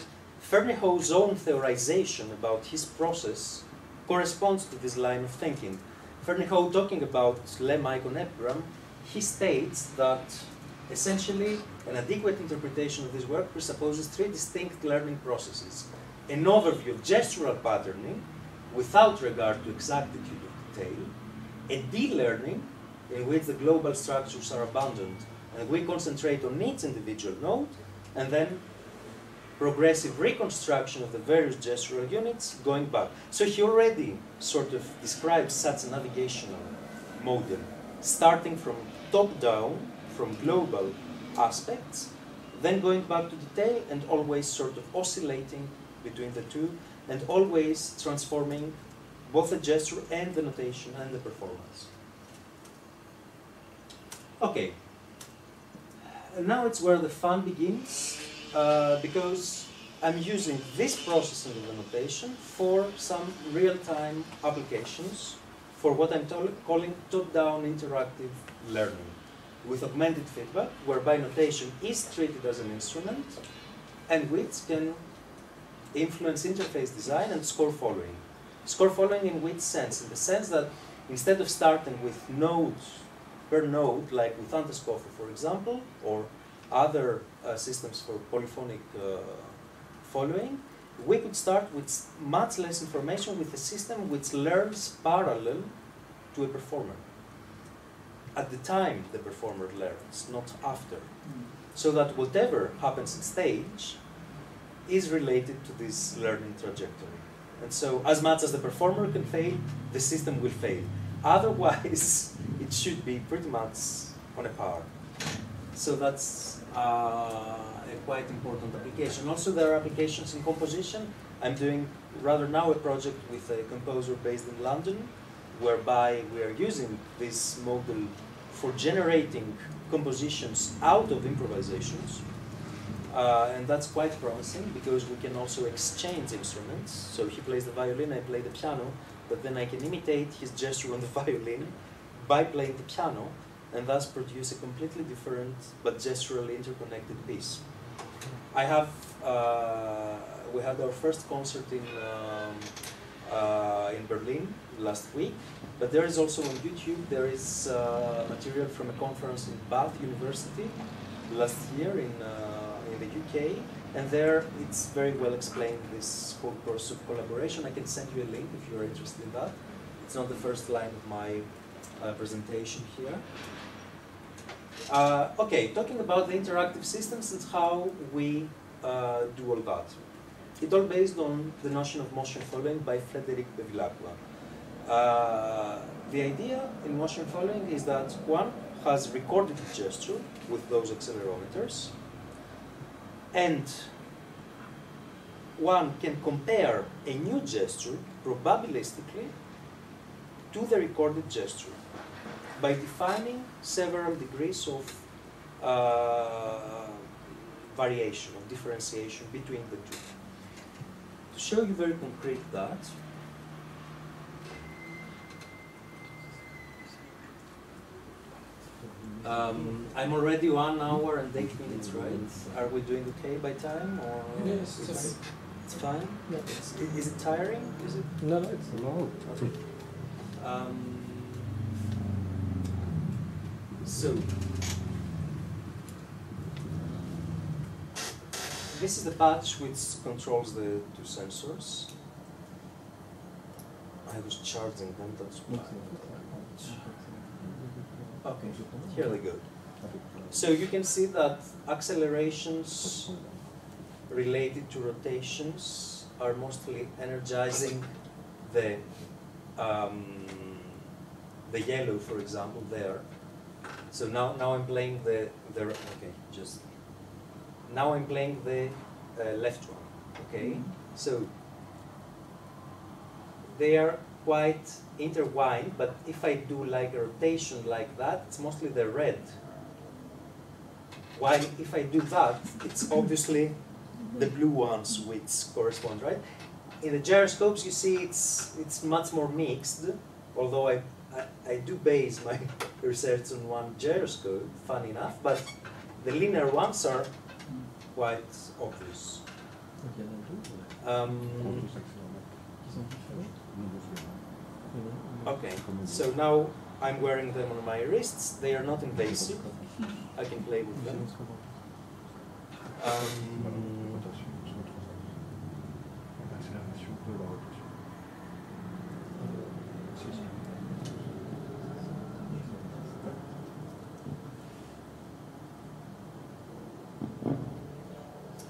Fernyhough's own theorization about his process corresponds to this line of thinking. Fernyhough, talking about lemma-icon epigram, he states that essentially an adequate interpretation of this work presupposes three distinct learning processes: an overview of gestural patterning without regard to exactitude of detail, a de-learning in which the global structures are abandoned and we concentrate on each individual node, and then progressive reconstruction of the various gestural units going back. So he already sort of describes such a navigational model, starting from top-down, from global aspects, then going back to detail and always sort of oscillating between the two, and always transforming both the gesture and the notation and the performance. Okay, and now it's where the fun begins, because I'm using this processing of the notation for some real-time applications for what I'm calling top-down interactive learning, with augmented feedback, whereby notation is treated as an instrument and which can influence interface design and score following. Score following in which sense? In the sense that instead of starting with nodes per node, like with Antescoffer, for example, or other systems for polyphonic following, we could start with much less information with a system which learns parallel to a performer. At the time the performer learns, not after. So that whatever happens at stage is related to this learning trajectory. And so as much as the performer can fail, the system will fail. Otherwise, it should be pretty much on a par. So that's a quite important application. Also, there are applications in composition. I'm doing rather now a project with a composer based in London, whereby we are using this model for generating compositions out of improvisations. And that's quite promising because we can also exchange instruments. So he plays the violin, I play the piano, but then I can imitate his gesture on the violin by playing the piano, and thus produce a completely different but gesturally interconnected piece. I have, we had our first concert in Berlin last week, but there is also on YouTube, there is material from a conference in Bath University last year in the UK, and there it's very well explained, this whole process of collaboration. I can send you a link if you're interested in that. It's not the first line of my presentation here. Okay, talking about the interactive systems and how we do all that. It's all based on the notion of motion following by Frédéric Bevilacqua. The idea in motion following is that one has recorded a gesture with those accelerometers, and one can compare a new gesture probabilistically to the recorded gesture by defining several degrees of variation, of differentiation between the two. To show you very concrete that, I'm already 1 hour and 8 minutes, right? Are we doing okay by time, or Yes, it's fine? Yeah. Is it tiring? Is it? No, no, it's No. Okay. So this is the patch which controls the 2 sensors. I was charging them, that's why. Okay, here they go. So you can see that accelerations related to rotations are mostly energizing the yellow, for example, there. So now I'm playing the okay, just now I'm playing the left one. Okay, so they are quite intertwined, but if I do like a rotation like that, it's mostly the red. While if I do that, it's obviously the blue ones which correspond, right? In the gyroscopes, you see it's much more mixed, although I do base my research on one gyroscope, funny enough, but the linear ones are quite obvious. Okay, so now I'm wearing them on my wrists. They are not invasive. I can play with them.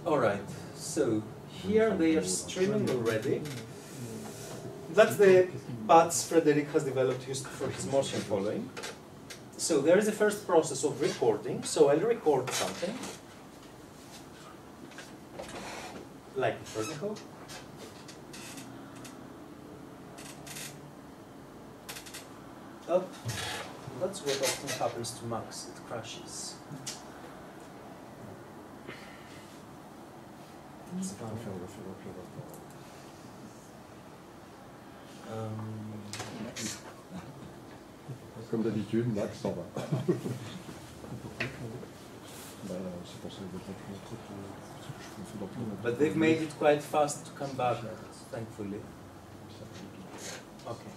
All right, so here they are streaming already. That's the paths Frederick has developed for his motion following. So there is the first process of recording. So I'll record something, like the vertical. Up. That's what often happens to Max. It crashes. It's fun. Comme d'habitude, Max s'en va. But they've made it quite fast to come back, thankfully. Okay.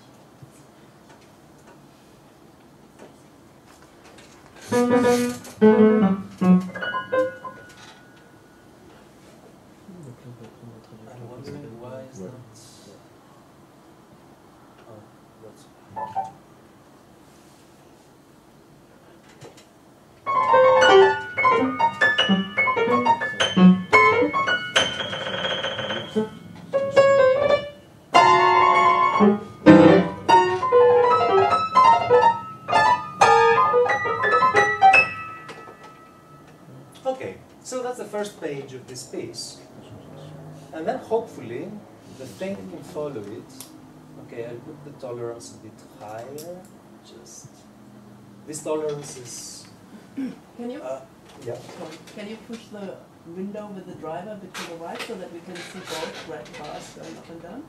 I'm wondering why is that. Oh, that's. Okay, so that's the first page of this piece. And then hopefully the thing can follow it. Okay, I'll put the tolerance a bit higher. Just this tolerance is. Can you? Yeah. Can you push the window with the driver a bit to the right so that we can see both red bars going up and down?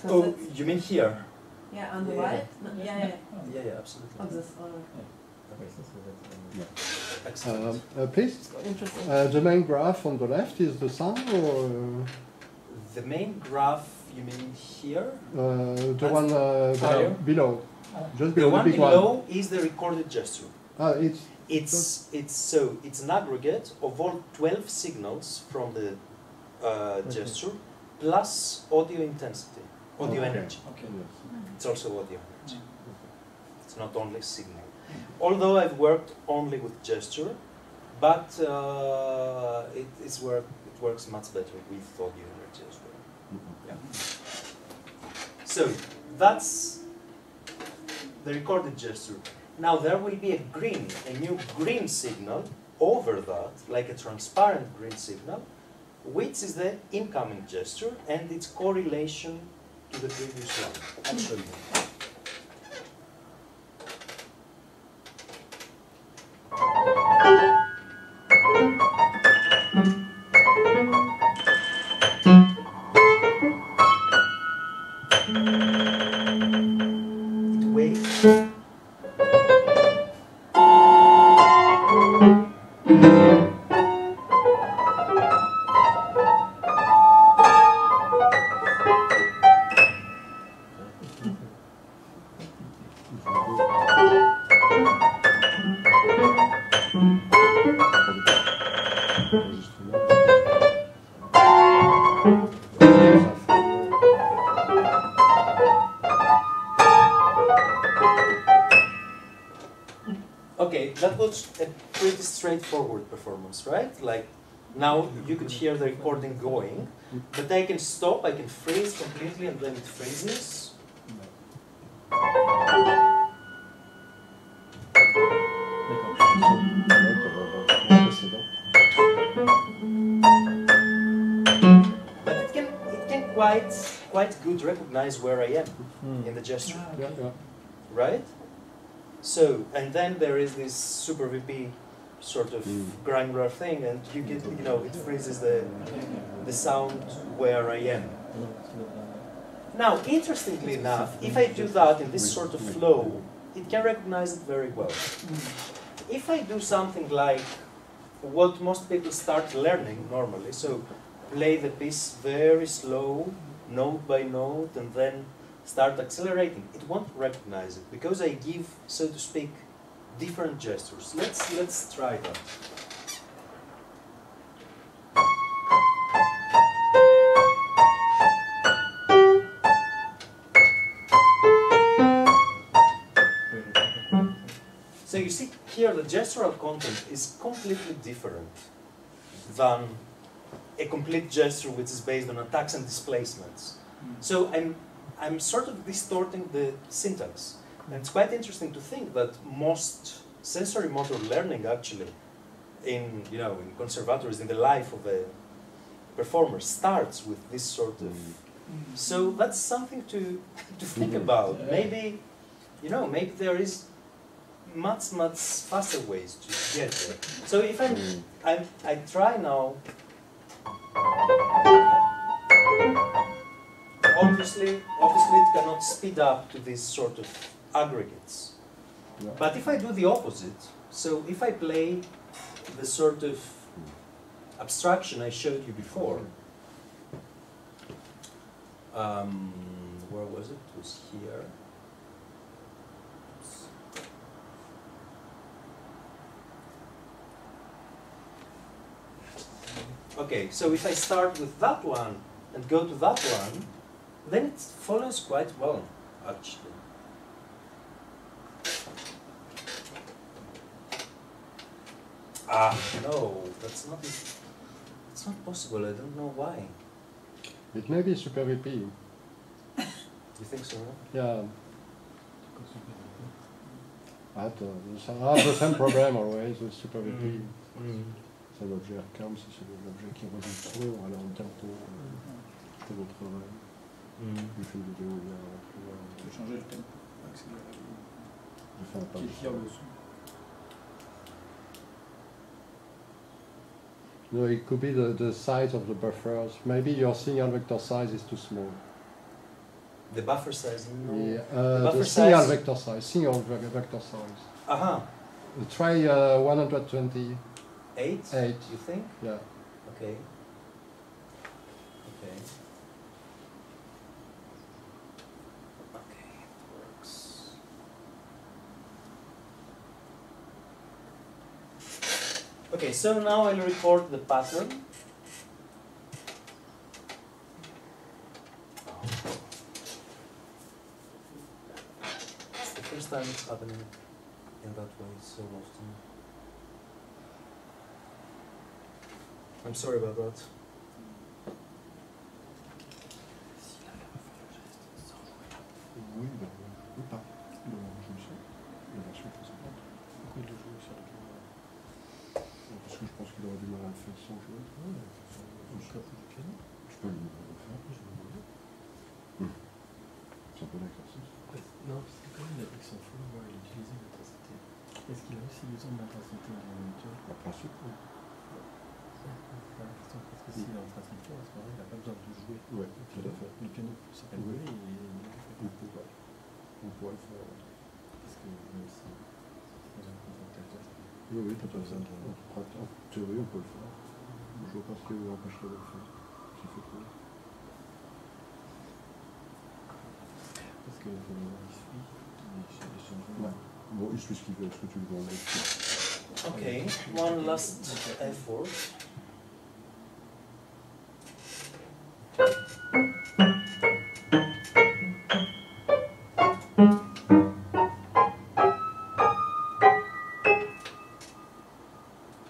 Oh, you mean here? Yeah, on the Yeah. right. No, yeah. Yeah, absolutely. Oh, this. Excellent. Please, Interesting. the main graph on the left is the sound, or The main graph, you mean here? the That's one higher? below? Just The below one the big below one. is the recorded gesture. It's It's an aggregate of all 12 signals from the gesture plus audio intensity, audio energy. Okay. It's also audio energy. It's not only signal. Although I've worked only with gesture, but it works much better with audio energy as well. Yeah. So that's the recorded gesture. Now there will be a new green signal over that, like a transparent green signal, which is the incoming gesture and its correlation to the previous one. I'll show you. Okay, that was a pretty straightforward performance, right? Like, now you could hear the recording going, but I can stop, I can freeze completely, and then it freezes. But it can quite good recognize where I am in the gesture, right? So, and then there is this super VP sort of granular thing, and you get, it freezes the sound where I am. Now, interestingly enough, if I do that in this sort of flow, it can recognize it very well. If I do something like what most people start learning normally, so play the piece very slow, note by note, and then start accelerating, it won't recognize it because I give, so to speak, different gestures. Let's try that. So you see here the gestural content is completely different than a complete gesture which is based on attacks and displacements. So I'm sort of distorting the syntax. And it's quite interesting to think that most sensory motor learning actually in conservatories, in the life of a performer, starts with this sort of. So that's something to think about. Maybe, maybe there is much faster ways to get there. So if I try now. Obviously it cannot speed up to these sort of aggregates. Yeah. But if I do the opposite, so if I play the sort of abstraction I showed you before, where was it? It was here. Okay, so if I start with that one and go to that one, then it follows quite well, actually. No, that's not. It's not possible. I don't know why. It may be Super VP. You think so? Yeah. I have the same problem always with Super VP. C'est l'objet RCAM, c'est l'objet qui rejoue trop, alors en tempo, c'est votre travail. Je fais une vidéo hier. Tu veux changer le tempo, accélérer. Je fais un pas. Qui tire le son. No, it could be the size of the buffers. Maybe your signal vector size is too small. The buffer size? No. Yeah, the signal size? vector size. Signal vector size. Aha. Try 120. 8? 8. You think? Yeah. Okay. Okay. Okay, it works. Okay, so now I'll record the pattern. It's the first time it's happening in that way so often. I'm sorry about that. Oui, ou pas. Le jeu, la version précédente. Pourquoi il le joue sur le jeu? Parce que je pense qu'il aurait du mal à le faire sans jouer. Je peux le faire, je vais le jouer. C'est un peu l'exercice. Non, parce que quand il a pris son flow, il a utilisé l'intensité. Est-ce qu'il a aussi besoin de l'intensité dans le moniteur? En principe, oui. Parce que s'il est en train de se faire, à ce moment-là, il n'a pas besoin de jouer. Oui, tout à fait. Le piano s'appelle jouer et on pourrait le faire. Parce que même si dans un concertateur, oui, oui, tout à fait. En théorie, on peut le faire. Je vois pas ce qui empêcherait de le faire. C'est fait cool. parce que il suit, et plus ce que tu veux en mettre. Okay, one last effort.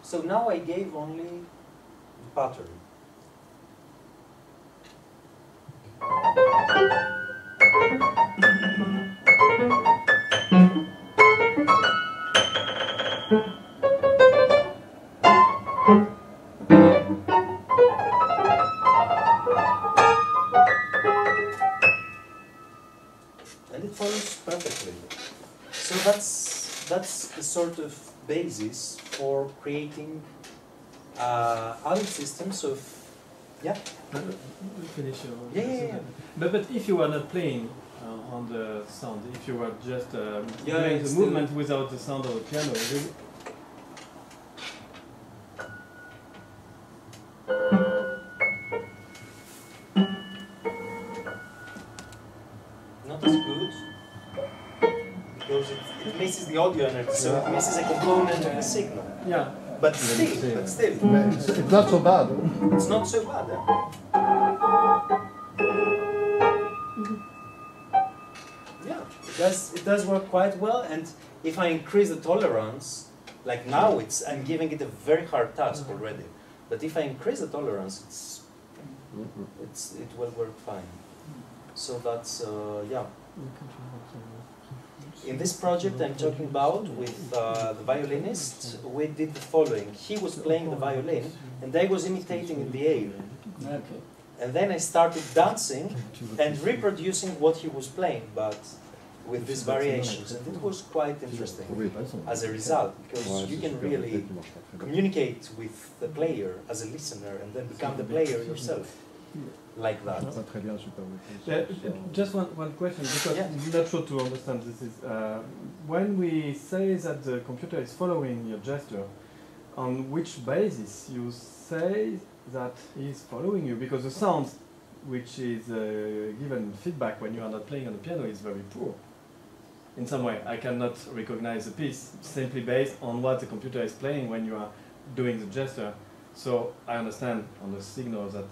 So now I gave only the pattern. And it follows perfectly. So that's the sort of basis for creating other systems of, yeah. Finish your Yeah. But if you were not playing on the sound, if you were just Yeah, playing the it's movement without the sound of the piano, Not as good because it misses the audio energy, so it misses a component of the signal. yeah. But still, It's not so bad. Huh? it's not so bad. Yeah, it does work quite well. And if I increase the tolerance, like now, I'm giving it a very hard task already. But if I increase the tolerance, it will work fine. So that's yeah. In this project I'm talking about with the violinist, we did the following. He was playing the violin and I was imitating in the air. Okay. And then I started dancing and reproducing what he was playing, but with these variations. And it was quite interesting as a result, because you can really communicate with the player as a listener and then become the player yourself. Like that. Just one question, because I'm not sure to understand this is when we say that the computer is following your gesture, on which basis you say that he's following you? Because the sound which is given feedback when you are not playing on the piano is very poor. In some way, I cannot recognize the piece simply based on what the computer is playing when you are doing the gesture. So I understand on the signal that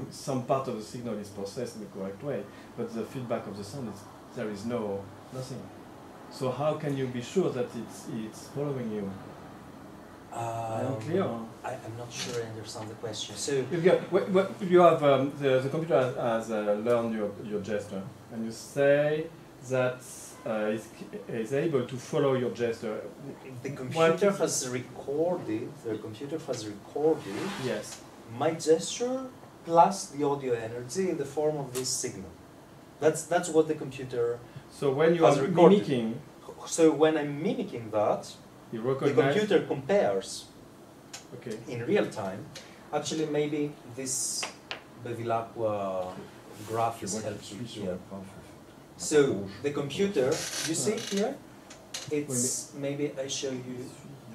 some part of the signal is processed in the correct way, but the feedback of the sound there is nothing. So how can you be sure that it's following you? I'm clear. I'm not sure I understand the question. So you have the computer has learned your gesture, and you say that is able to follow your gesture. The computer has recorded. The computer has recorded. Yes. My gesture plus the audio energy in the form of this signal. That's what the computer. So when you are mimicking. So when I'm mimicking that, the computer compares. Okay. In real time. Actually, maybe this Bevilacqua graph is helpful here. So the computer, you see here, it's maybe I show you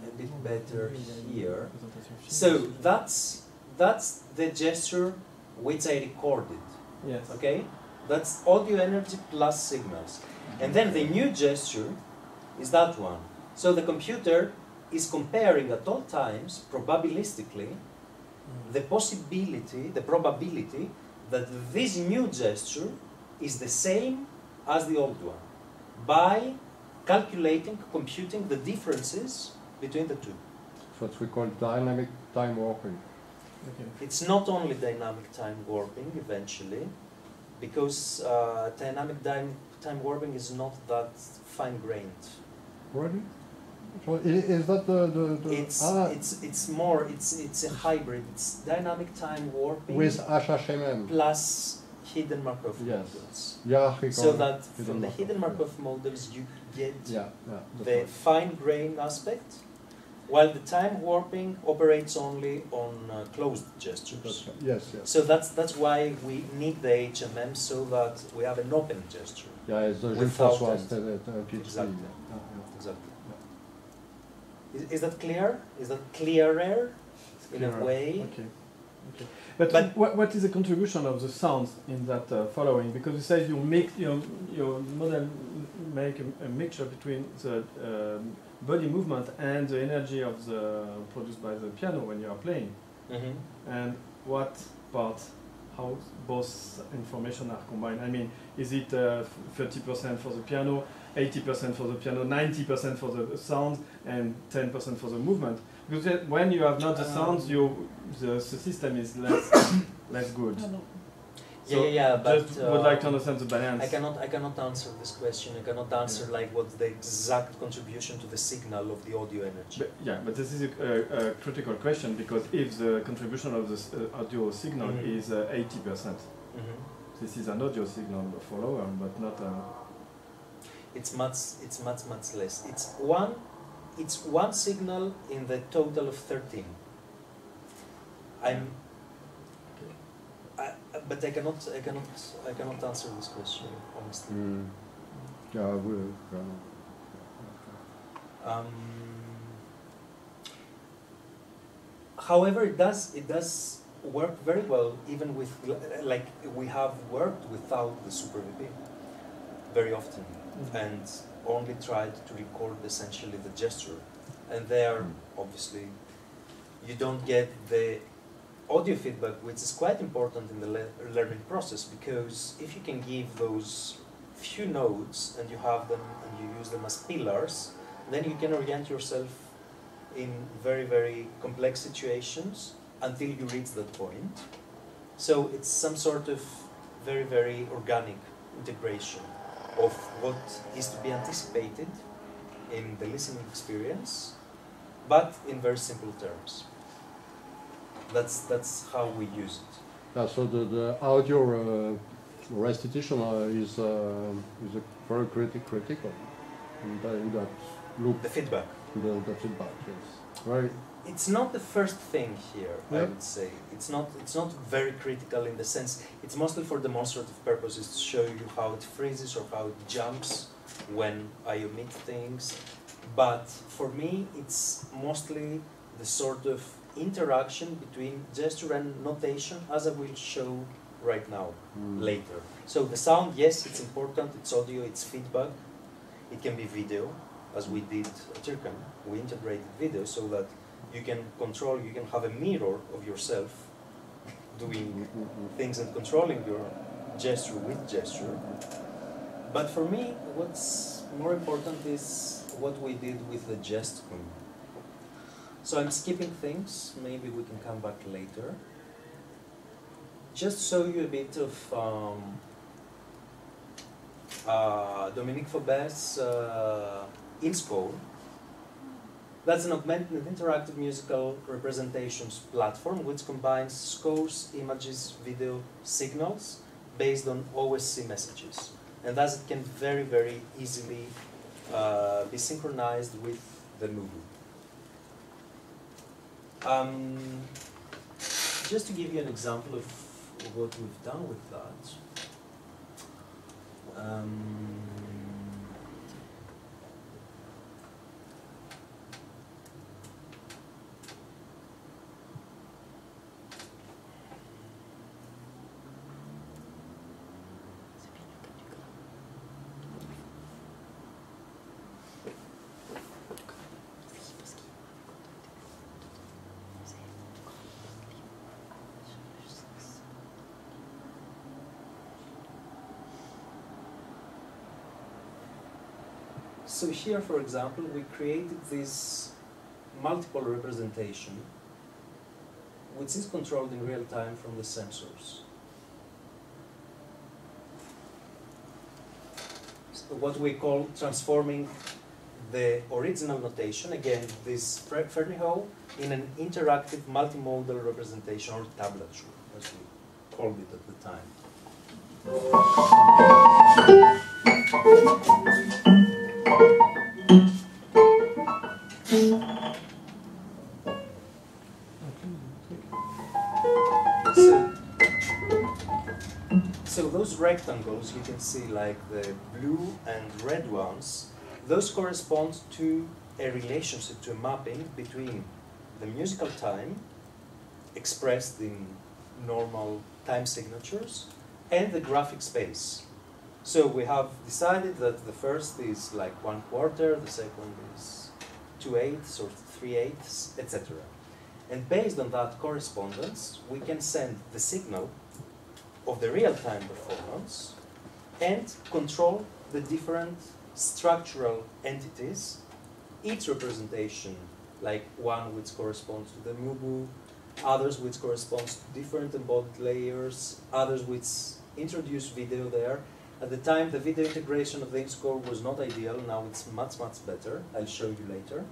a bit better here. So that's the gesture which I recorded. Yes. Okay? That's audio energy plus signals. And then the new gesture is that one. So the computer is comparing at all times, probabilistically, the probability that this new gesture is the same as the old one by computing the differences between the two. So what we call dynamic time warping. Okay. It's not only dynamic time warping eventually, because dynamic time warping is not that fine-grained. Really? So is that the it's a hybrid. It's dynamic time warping with HHMM plus hidden Markov models. Hierarchical. So that from the hidden Markov models you get the fine-grained aspect, while the time warping operates only on closed gestures. Yes. So that's why we need the HMM, so that we have an open gesture. Yeah, it's the Exactly. Exactly. Is that clear? Is that clearer in a way? Okay. Okay. But what is the contribution of the sounds in that following? Because you said you make your model make a mixture between the body movement and the energy of the produced by the piano when you are playing. Mm-hmm. And what part, how both information are combined? I mean, is it 30% for the piano, 80% for the piano, 90% for the sound, and 10% for the movement? Because when you have not the sounds, the system is less good. So but just would like to understand the balance. I cannot answer this question. I cannot answer like what's the exact contribution to the signal of the audio energy. But this is a critical question, because if the contribution of the audio signal is 80%, this is an audio signal follower, but not a. It's much less. It's one signal in the total of 13. But I cannot answer this question honestly. Yeah, I will. However, it does work very well, even with, like, we have worked without the Super VP very often, and only tried to record essentially the gesture. And there, obviously, you don't get the audio feedback, which is quite important in the learning process, because if you can give those few notes and you have them and you use them as pillars, then you can orient yourself in very, very complex situations until you reach that point. So it's some sort of very, very organic integration of what is to be anticipated in the listening experience, but in very simple terms. That's how we use it. Yeah, so the audio restitution is very critical in that loop. The feedback. The feedback, yes. Right. It's not the first thing here, I would say. It's not very critical in the sense, it's mostly for demonstrative purposes to show you how it freezes or how it jumps when I omit things. But for me, it's mostly the sort of interaction between gesture and notation, as I will show right now, later. So the sound, yes, it's important, it's audio, it's feedback. It can be video, as we did at Turkey. We integrated video so that you can control, you can have a mirror of yourself doing things and controlling your gesture with gesture. But for me, what's more important is what we did with the gesture. So I'm skipping things, maybe we can come back later. Just show you a bit of Dominique Faubet's InScore. That's an augmented interactive musical representations platform which combines scores, images, video, signals based on OSC messages. And thus it can very, very easily be synchronized with the movie. Just to give you an example of what we've done with that. So here, for example, we created this multiple representation, which is controlled in real time from the sensors. So what we call transforming the original notation, again, this Fernihow, in an interactive multimodal representation, or tablature, as we called it at the time. So those rectangles, you can see like the blue and red ones, those correspond to a relationship, to a mapping between the musical time expressed in normal time signatures, and the graphic space. So we have decided that the first is like 1/4, the second is 2/8 or 3/8, etc. And based on that correspondence, we can send the signal of the real-time performance and control the different structural entities, each representation, like one which corresponds to the MUBU, others which corresponds to different embodied layers, others which introduce video there. At the time, the video integration of the in-score was not ideal. Now it's much, much better. I'll show you later.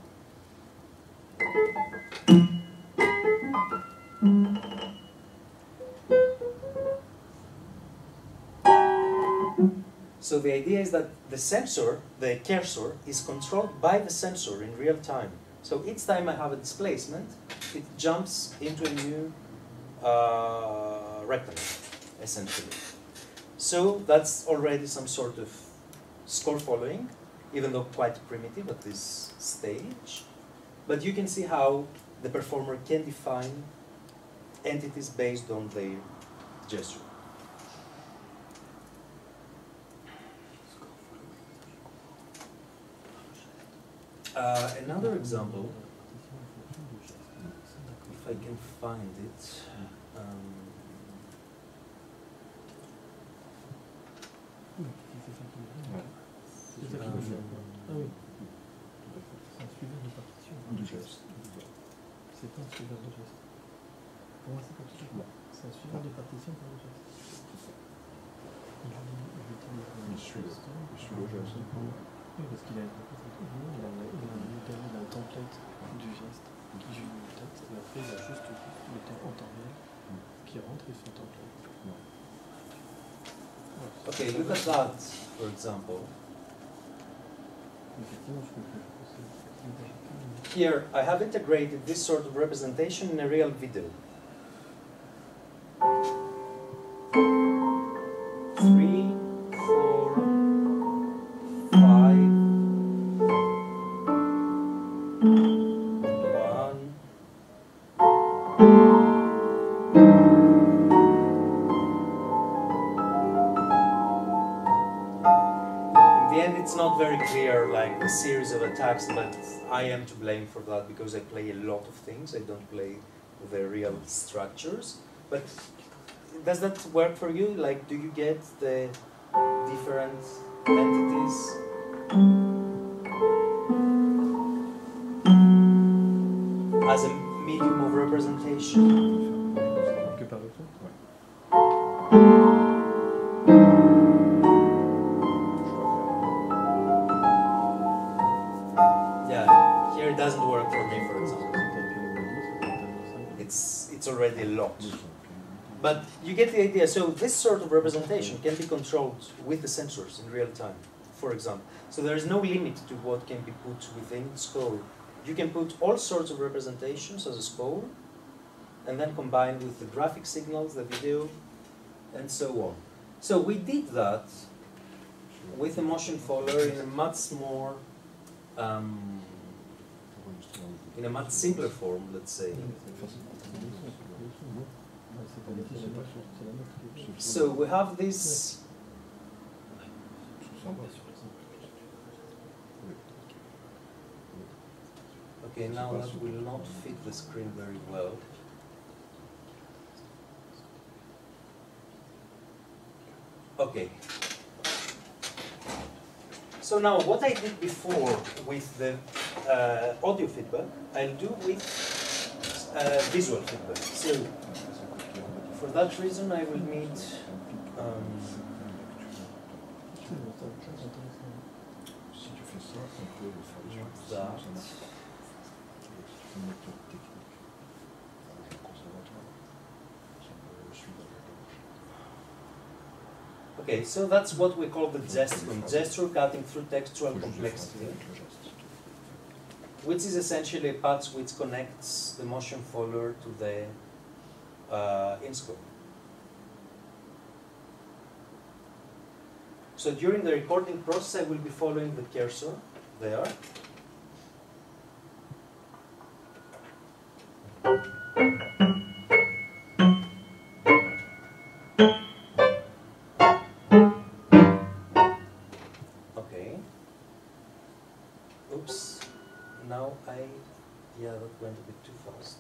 So the idea is that the sensor, the cursor, is controlled by the sensor in real time. So each time I have a displacement, it jumps into a new rectangle, essentially. So that's already some sort of score following, even though quite primitive at this stage. But you can see how the performer can define entities based on their gesture. Another example, if I can find it. Oui, parce qu'il a une template du geste, du tête, et après il a juste le temps en temps réel qui rentre et son template. Okay, look at that, for example. Here, I have integrated this sort of representation in a real video. 3, 4, 5, 1. In the end, it's not very clear, like the series of attacks, but I am to blame for that because I play a lot of things. I don't play the real structures. But does that work for you? Like, do you get the different entities? As a medium of representation? Yeah, here it doesn't work for me, for example. It's already a lot. But you get the idea. So this sort of representation can be controlled with the sensors in real time, for example. So there is no limit to what can be put within score. You can put all sorts of representations as a score, and then combine with the graphic signals, the video, and so on. So we did that with a motion follower in a much more, in a much simpler form, let's say. So we have this. Okay, now that will not fit the screen very well. Okay. So now what I did before with the audio feedback, I'll do with visual feedback. So for that reason, I will need that. Okay, so that's what we call the gesture cutting through textual complexity, which is essentially a patch which connects the motion follower to the in-scope. So during the recording process, I will be following the cursor there. oops, now yeah, that went a bit too fast.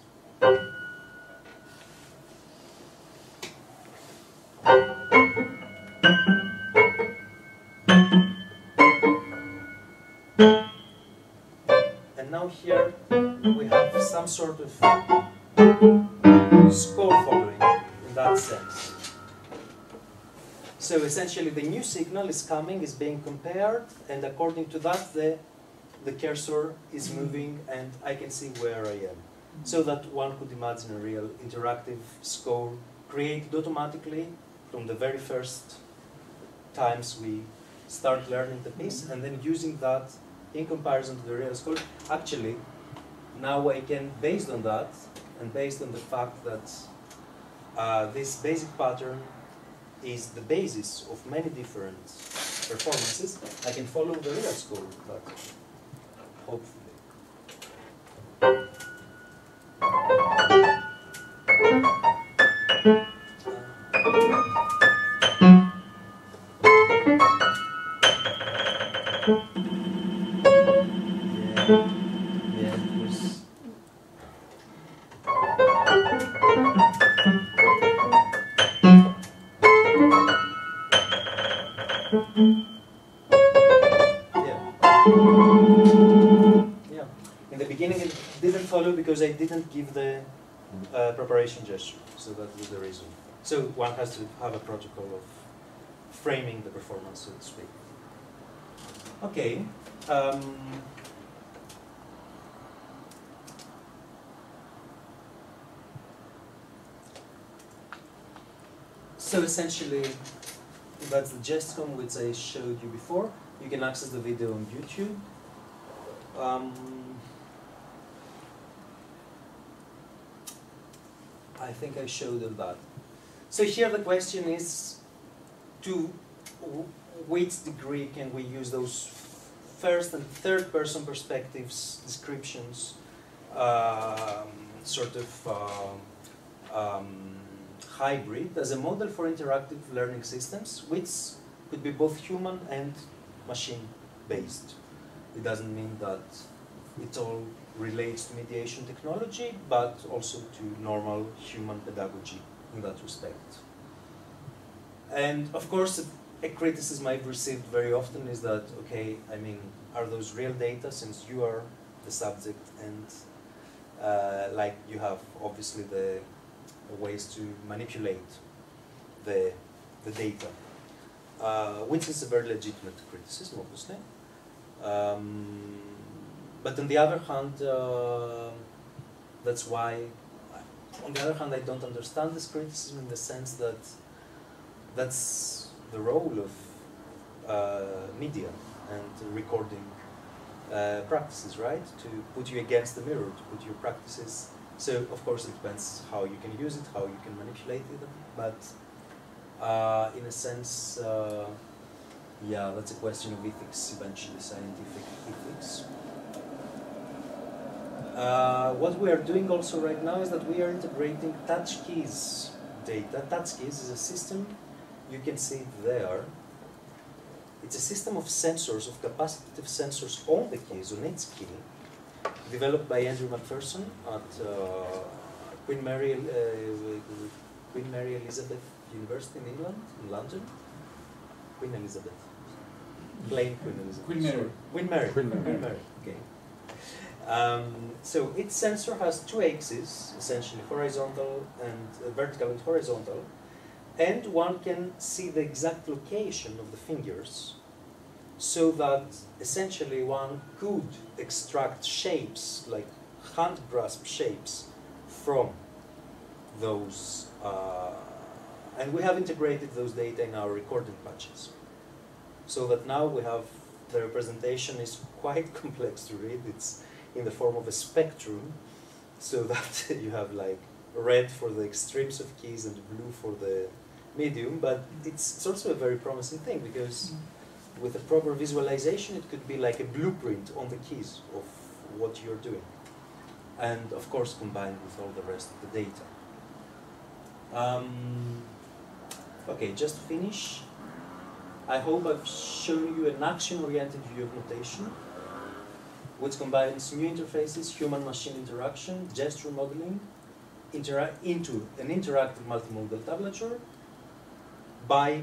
And now here we have some sort of score following in that sense. So essentially the new signal is coming, is being compared, and according to that the cursor is moving and I can see where I am. So that one could imagine a real interactive score created automatically from the very first times we start learning the piece, and then using that in comparison to the real score. Actually, now I can, based on that, and based on the fact that this basic pattern is the basis of many different performances, I can follow the real score of that, hopefully. Because I didn't give the preparation gesture, so that was the reason. So one has to have a protocol of framing the performance, so to speak. Okay. So essentially, that's the GestCom which I showed you before. You can access the video on YouTube. I think I showed all that. So here the question is, to which degree can we use those first and third person perspectives, descriptions, sort of hybrid as a model for interactive learning systems, which could be both human and machine based. It doesn't mean that it all relates to mediation technology, but also to normal human pedagogy in that respect. And of course, a criticism I've received very often is that, okay, I mean, are those real data since you are the subject, and like you have obviously the ways to manipulate the data, which is a very legitimate criticism, obviously. But on the other hand, that's why, on the other hand, I don't understand this criticism in the sense that that's the role of media and recording practices, right? To put you against the mirror, to put your practices. So, of course, it depends how you can use it, how you can manipulate it, but in a sense, yeah, that's a question of ethics, eventually, scientific ethics. What we are doing also right now is that we are integrating touch keys data. Touch keys is a system, you can see it there. It's a system of sensors, of capacitive sensors on the keys, on each key, developed by Andrew McPherson at Queen Mary Elizabeth University in England, in London. Queen Elizabeth. Plain Queen Elizabeth. Queen Mary. Sorry. Queen Mary. Queen Mary. Okay. So its sensor has two axes, essentially horizontal and vertical and horizontal, and one can see the exact location of the fingers, so that essentially one could extract shapes, like hand grasp shapes, from those, and we have integrated those data in our recording patches, so that now we have, the representation is quite complex to read. It's in the form of a spectrum, so that you have like red for the extremes of keys and blue for the medium, but it's also a very promising thing, because with a proper visualization it could be like a blueprint on the keys of what you're doing, and of course combined with all the rest of the data. Okay, just to finish, I hope I've shown you an action-oriented view of notation. which combines new interfaces, human-machine interaction, gesture modeling, into an interactive multimodal tablature by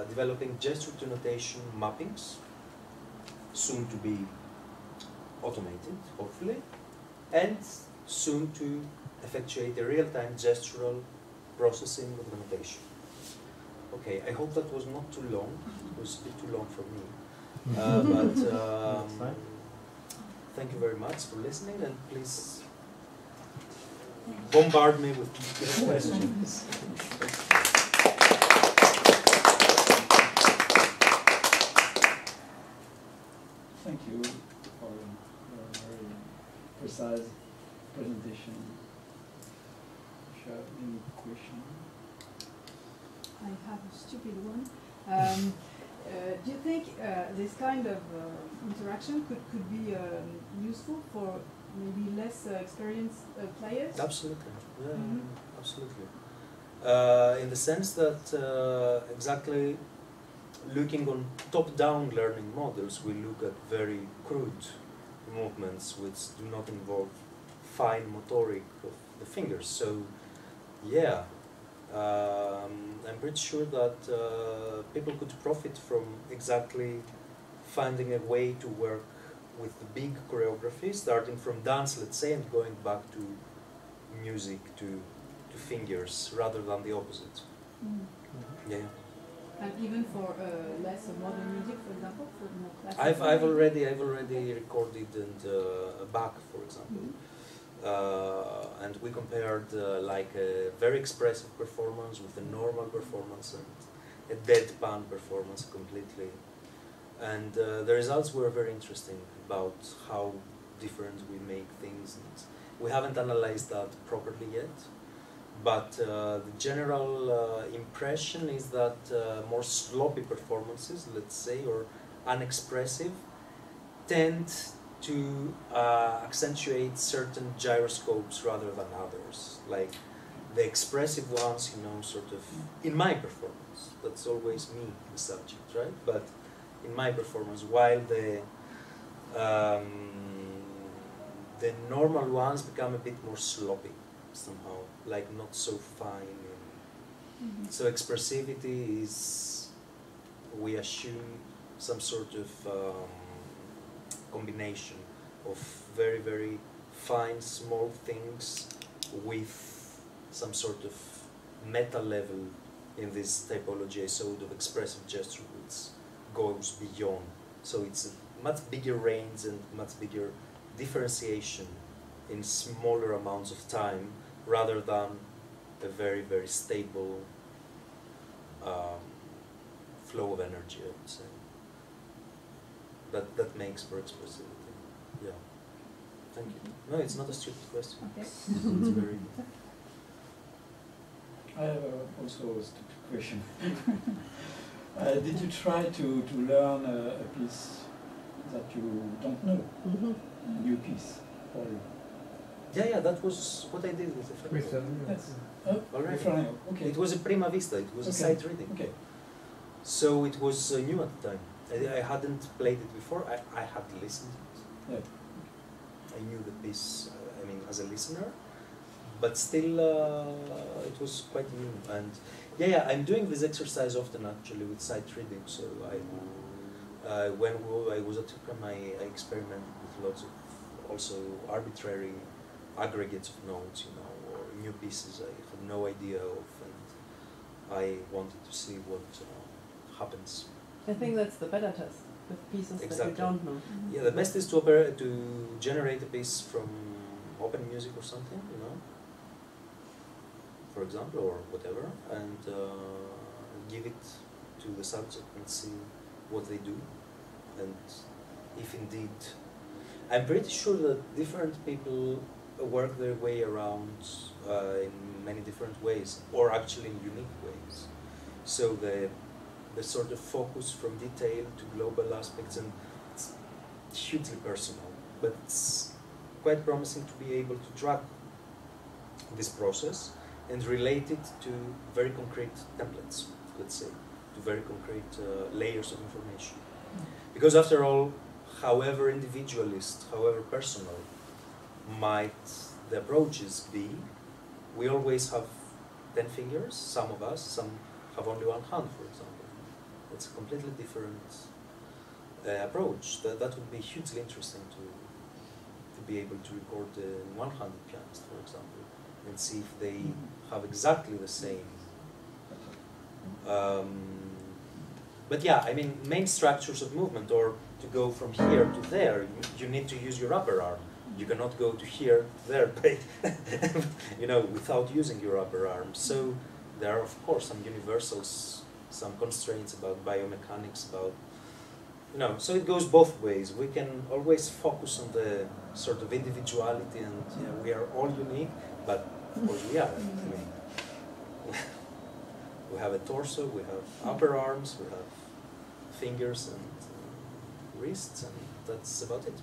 developing gesture-to-notation mappings, soon to be automated, hopefully, and soon to effectuate a real-time gestural processing of the notation. Okay, I hope that was not too long. It was a bit too long for me. But thank you very much for listening, and please bombard me with questions. Thank you for your very precise presentation. If you have any question? I have a stupid one. Do you think this kind of interaction could be useful for maybe less experienced players? Absolutely, yeah, absolutely. In the sense that exactly looking on top-down learning models, we look at very crude movements which do not involve fine motoric of the fingers. So, yeah, I'm pretty sure that people could profit from exactly finding a way to work with the big choreography, starting from dance, let's say, and going back to music, to fingers, rather than the opposite. Yeah. And even for less modern music, for example, for more classical. I've already recorded and Bach, for example, and we compared like a very expressive performance with a normal performance and a deadpan performance completely, and the results were very interesting about how different we make things. And we haven't analyzed that properly yet. But the general impression is that more sloppy performances, let's say, or unexpressive, tend to accentuate certain gyroscopes rather than others. Like the expressive ones, you know, sort of, in my performance, that's always me, the subject, right? But in my performance, while the normal ones become a bit more sloppy somehow, like not so fine. So expressivity is, we assume, some sort of combination of very, very fine, small things with some sort of meta level in this typology, a sort of expressive gesture which goes beyond. So it's a much bigger range and much bigger differentiation in smaller amounts of time, rather than a very, very stable flow of energy, I would say. That makes for expressivity. Yeah. Thank you. No, it's not a stupid question. Okay. It's very good. I have also a stupid question. Did you try to learn a piece that you don't know? A new piece for you? Yeah, that was what I did with the friend. Yes. Already. Okay. It was a prima vista, it was a sight reading. Okay. So it was new at the time. I hadn't played it before, I had listened to it. Yeah. I knew the piece, I mean, as a listener, but still it was quite new. And yeah, I'm doing this exercise often actually with sight reading. So when I was at UCAM, I experimented with lots of also arbitrary aggregates of notes, you know, or new pieces I had no idea of, and I wanted to see what happens. I think that's the better test, with pieces that you don't know. Yeah, the best is to generate a piece from open music or something, you know, for example, or whatever, and give it to the subject and see what they do, and if indeed, I'm pretty sure that different people work their way around in many different ways, or actually in unique ways. So the sort of focus from detail to global aspects, and it's hugely personal, but it's quite promising to be able to track this process and relate it to very concrete templates, let's say, to very concrete layers of information. Because after all, however individualist, however personal might the approaches be, we always have 10 fingers, some of us, some have only one hand, for example. It's a completely different approach. That would be hugely interesting to be able to record a one-handed pianist, for example, and see if they have exactly the same. But yeah, I mean, main structures of movement, or to go from here to there, you need to use your upper arm. You cannot go to here, there, you know, without using your upper arm. So there are, of course, some universals, some constraints about biomechanics, about, you know, so it goes both ways. We can always focus on the sort of individuality, and yeah, we are all unique, but of course we are. I mean, we have a torso, we have upper arms, we have fingers and wrists, and that's about it.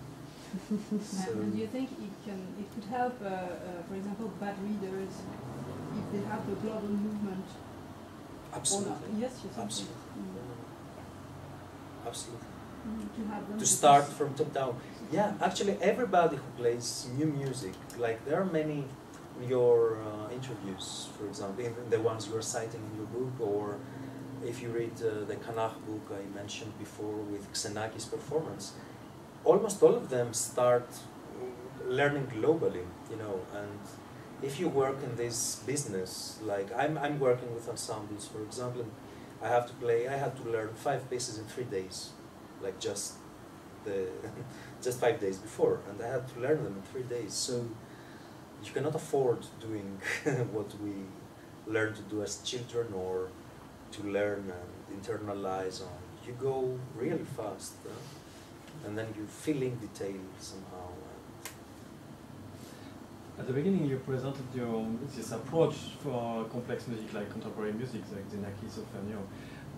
So And do you think it could help, for example, bad readers if they have the global movement? absolutely. Or not? Yes, you think so. Absolutely. Absolutely. To have them To start from top down. Yeah, actually everybody who plays new music, like there are many in your interviews, for example, even the ones you are citing in your book, or if you read the Kanach book I mentioned before with Xenakis' performance, almost all of them start learning globally, you know, and if you work in this business, like I'm working with ensembles, for example, I had to learn 5 pieces in 3 days, like just 5 days before, and I had to learn them in 3 days. So you cannot afford doing what we learn to do as children, or to learn and internalize on. You go really fast, and then you fill in detail somehow. At the beginning, you presented this approach for complex music, like contemporary music, like Xenakis or Fernio.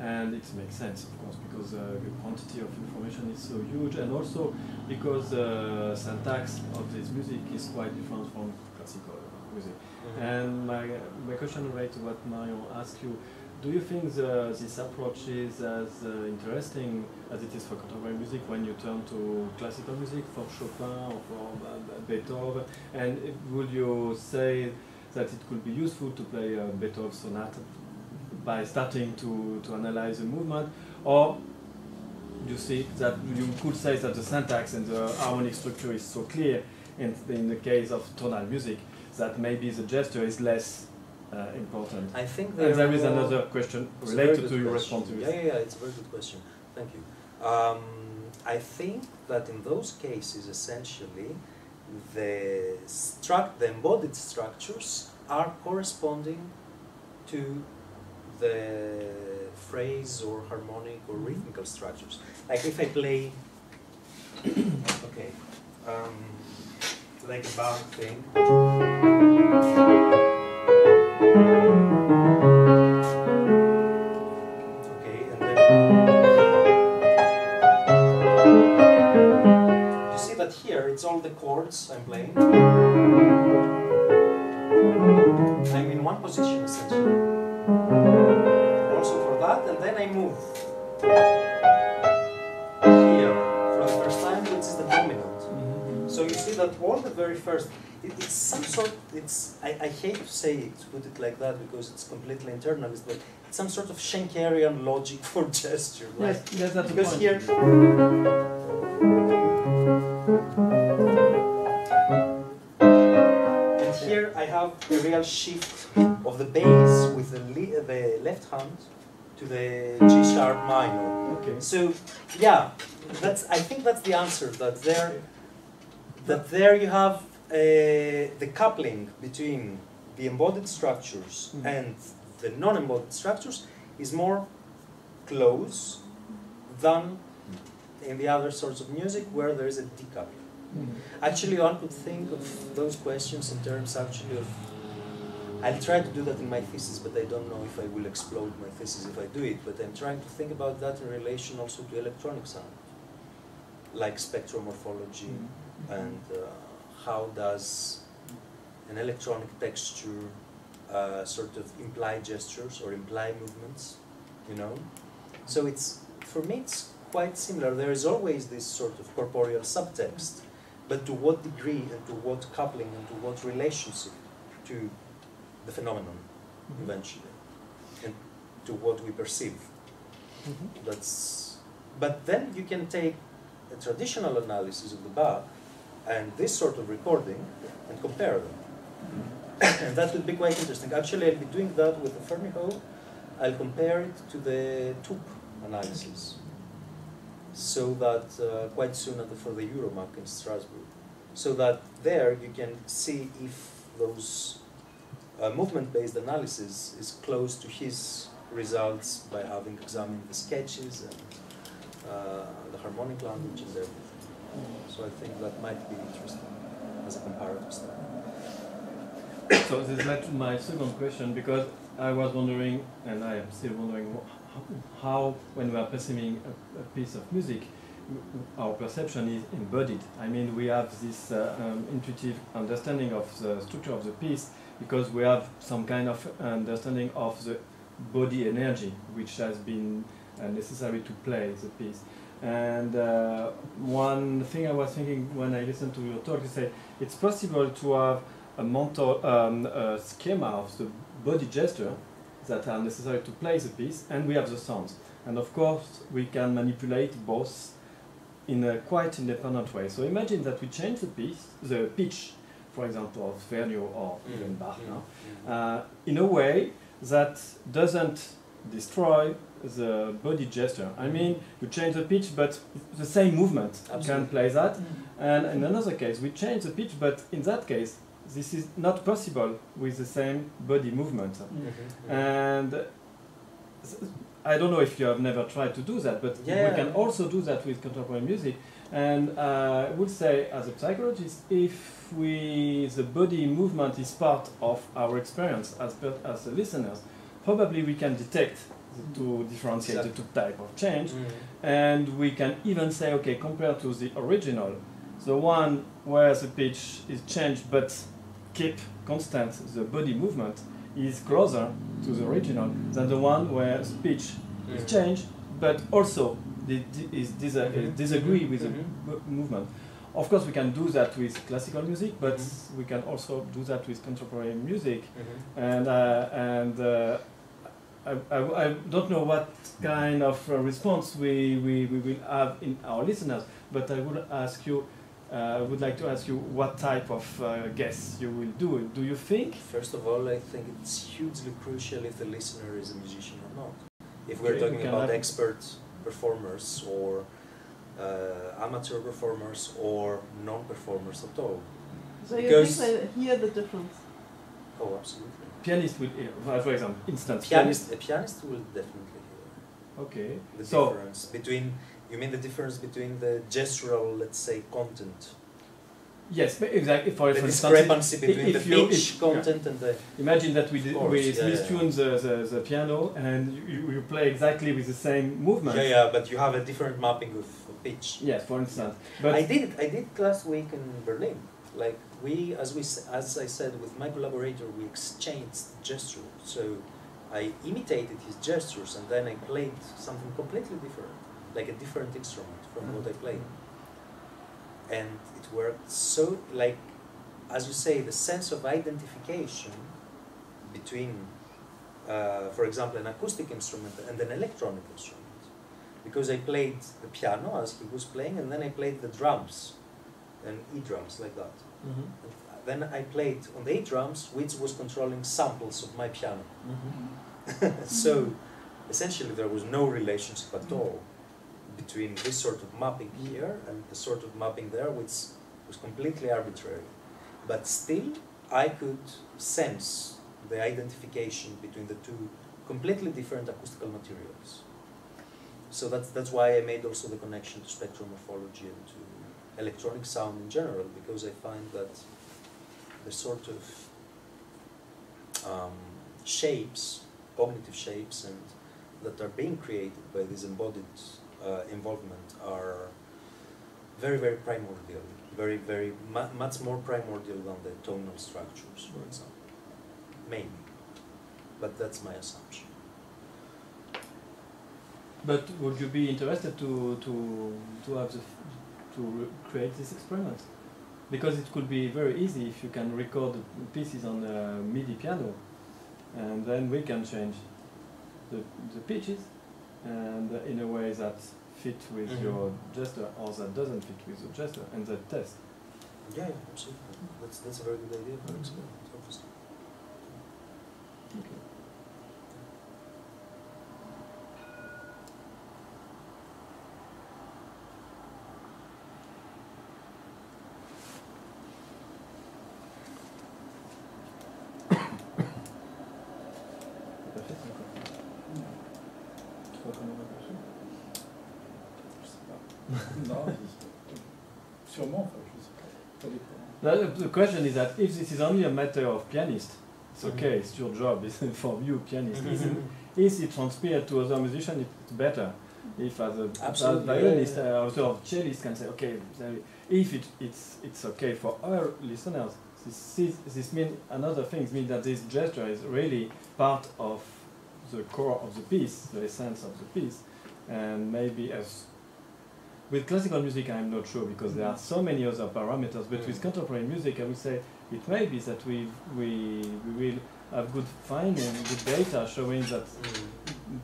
And it makes sense, of course, because the quantity of information is so huge, and also because the syntax of this music is quite different from classical music. Mm-hmm. And my question relates to what Marion asked you. Do you think this approach is as interesting as it is for contemporary music when you turn to classical music, for Chopin or for Beethoven? And would you say that it could be useful to play a Beethoven sonata by starting to analyze the movement, or you see that you could say that the syntax and the harmonic structure is so clear in the case of tonal music that maybe the gesture is less important? I think there is another question related to your response to this. Yeah, it's a very good question. Thank you. I think that in those cases, essentially, the embodied structures are corresponding to the phrase or harmonic or rhythmical structures. Like if I play, okay, like a Bach thing. Okay, and then you see that here it's all the chords I'm playing. I'm in one position essentially. Also for that, and then I move here for the first time, which is the dominant. Mm-hmm. So you see that all the very first, it's some sort, I hate to say it, to put it like that, because it's completely internalist, but it's some sort of Schenkerian logic for gesture. Right? Yes, that's because the point. Here, and here I have a real shift of the bass with the left hand to the G sharp minor. Okay. So yeah, I think that's the answer. That there you have the coupling between the embodied structures and the non-embodied structures is more close than in the other sorts of music where there is a decoupling. Actually, one could think of those questions in terms actually of, I'll try to do that in my thesis, but I don't know if I will explode my thesis if I do it, but I'm trying to think about that in relation also to electronic sound, like spectromorphology, and how does an electronic texture sort of imply gestures or imply movements, you know? So for me it's quite similar. There is always this sort of corporeal subtext, but to what degree and to what coupling and to what relationship to the phenomenon eventually, and to what we perceive. But then you can take a traditional analysis of the Bach and this sort of recording and compare them. And that would be quite interesting. Actually, I'll be doing that with the Fermi-Ho. I'll compare it to the TUP analysis, so that quite soon for the Euromac in Strasbourg, so that there you can see if those movement-based analysis is close to his results by having examined the sketches and the harmonic language and everything. So I think that might be interesting as a comparative study. So this led to my second question, because I was wondering, and I am still wondering, how when we are perceiving a piece of music, our perception is embodied. I mean, we have this intuitive understanding of the structure of the piece because we have some kind of understanding of the body energy which has been necessary to play the piece. And one thing I was thinking when I listened to your talk, you say it's possible to have a mental schema of the body gesture that are necessary to play the piece, and we have the sounds. And of course, we can manipulate both in a quite independent way. So imagine that we change the pitch, for example, of Vernier or even Bach now, in a way that doesn't destroy the body gesture. I mean, you change the pitch, but the same movement can play that. And in another case, we change the pitch, but in that case, this is not possible with the same body movement. And I don't know if you have never tried to do that, but we can also do that with contemporary music. And I would say, as a psychologist, if the body movement is part of our experience as listeners, probably we can detect to differentiate the two types of change. And we can even say, okay, compared to the original, the one where the pitch is changed but keep constant the body movement is closer to the original than the one where the pitch is changed but also disagree with the movement. Of course, we can do that with classical music, but we can also do that with contemporary music. And I don't know what kind of response we will have in our listeners, but I would ask you. I would like to ask you what type of guess you will do. Do you think? First of all, I think it's hugely crucial if the listener is a musician or not. If we're talking about expert performers or amateur performers or non-performers at all. So you think they hear the difference? Oh, absolutely. Pianist will hear, for example, a pianist will definitely hear. Okay. The difference between. You mean the difference between the gestural, let's say, content? Yes, exactly. For the discrepancy between the pitch content and the... Imagine that we tune the piano and you play exactly with the same movement. But you have a different mapping of pitch. Yes, for instance. But I did last week in Berlin. Like as I said, with my collaborator, we exchanged gestures. So I imitated his gestures and then I played something completely different. Like a different instrument from what I played. And it worked so, like, as you say, the sense of identification between, for example, an acoustic instrument and an electronic instrument. Because I played the piano as he was playing, and then I played the drums, and E-drums like that. And then I played on the E-drums, which was controlling samples of my piano. So, essentially, there was no relationship at all between this sort of mapping here and the sort of mapping there, which was completely arbitrary. But still, I could sense the identification between the two completely different acoustical materials. So that's why I made also the connection to spectromorphology and to electronic sound in general, because I find that the sort of shapes, cognitive shapes, and that are being created by this embodied involvement are very, very primordial, much more primordial than the tonal structures, for example. Maybe, but that's my assumption. But would you be interested to have create this experiment? Because it could be very easy if you can record the pieces on a MIDI piano, and then we can change the pitches, and in a way that fit with your gesture or that doesn't fit with your gesture, and the test. Yeah, absolutely. That's a very good idea for experiment, obviously. Okay. Non, sûrement, enfin, je sais pas. The question is that if this is only a matter of pianist, it's okay, it's your job, it's for you, pianist. If it transfers to other musicians, it's better. If as a violinist or cellist can say, okay, if it's okay for our listeners, this means another thing means that this gesture is really part of the core of the piece, the essence of the piece, and maybe as with classical music, I'm not sure because there are so many other parameters. But with contemporary music, I would say it may be that we will have good finding, good data showing that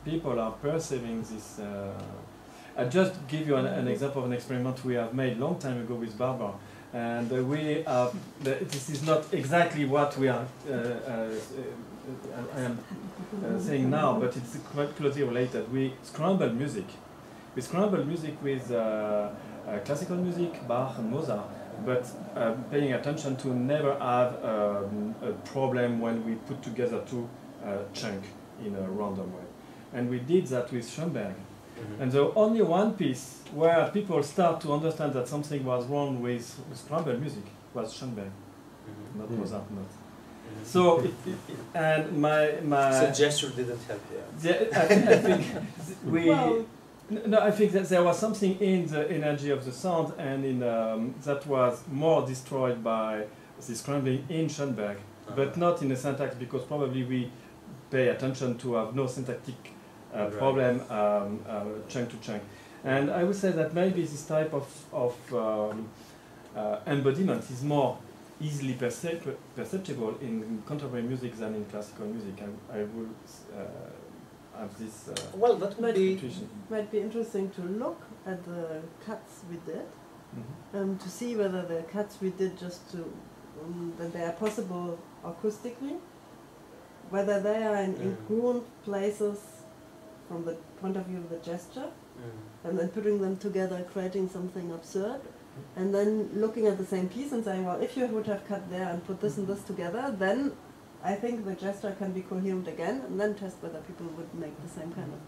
people are perceiving this. I'll just give you an example of an experiment we have made long time ago with Barbara, and we have. This is not exactly what we are. I am saying now, but it's quite closely related. We scramble music. We scramble music with classical music, Bach and Mozart, but paying attention to never have a problem when we put together two chunks in a random way. And we did that with Schoenberg. And the only one piece where people start to understand that something was wrong with scramble music was Schoenberg, not Mozart, not. So, and my so gesture didn't help there. Yeah, I think we. Well, no, I think that there was something in the energy of the sound, and in that was more destroyed by the scrambling in Schoenberg, but not in the syntax, because probably we pay attention to have no syntactic problem chunk to chunk. And I would say that maybe this type of embodiment is more easily perceptible in contemporary music than in classical music. I will have this well, that might be interesting to look at the cuts we did, to see whether the cuts we did just to that they are possible acoustically, whether they are in incongruent places from the point of view of the gesture, and then putting them together, creating something absurd, and then looking at the same piece and saying, well, if you would have cut there and put this and this together, then I think the gesture can be coherent again, and then test whether people would make the same kind of.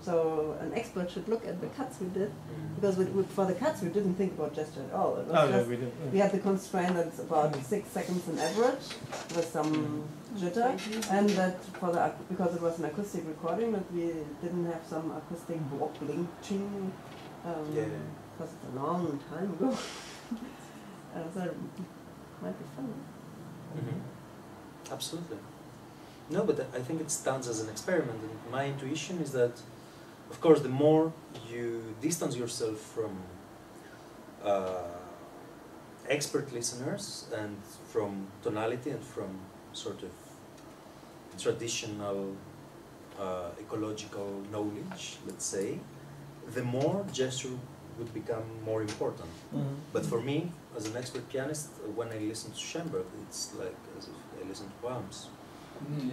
So an expert should look at the cuts we did, because for the cuts we didn't think about gesture at all. It was we had the constraint that it's about 6 seconds on average with some jitter, and that for the because it was an acoustic recording, that we didn't have some acoustic wobbling ching, because it's a long time ago. So it might be fun. Absolutely. No, but I think it stands as an experiment. And my intuition is that, of course, the more you distance yourself from expert listeners and from tonality and from sort of traditional ecological knowledge, let's say, the more gesture would become more important. But for me, as an expert pianist, when I listen to Schoenberg, it's like as if I listen to poems.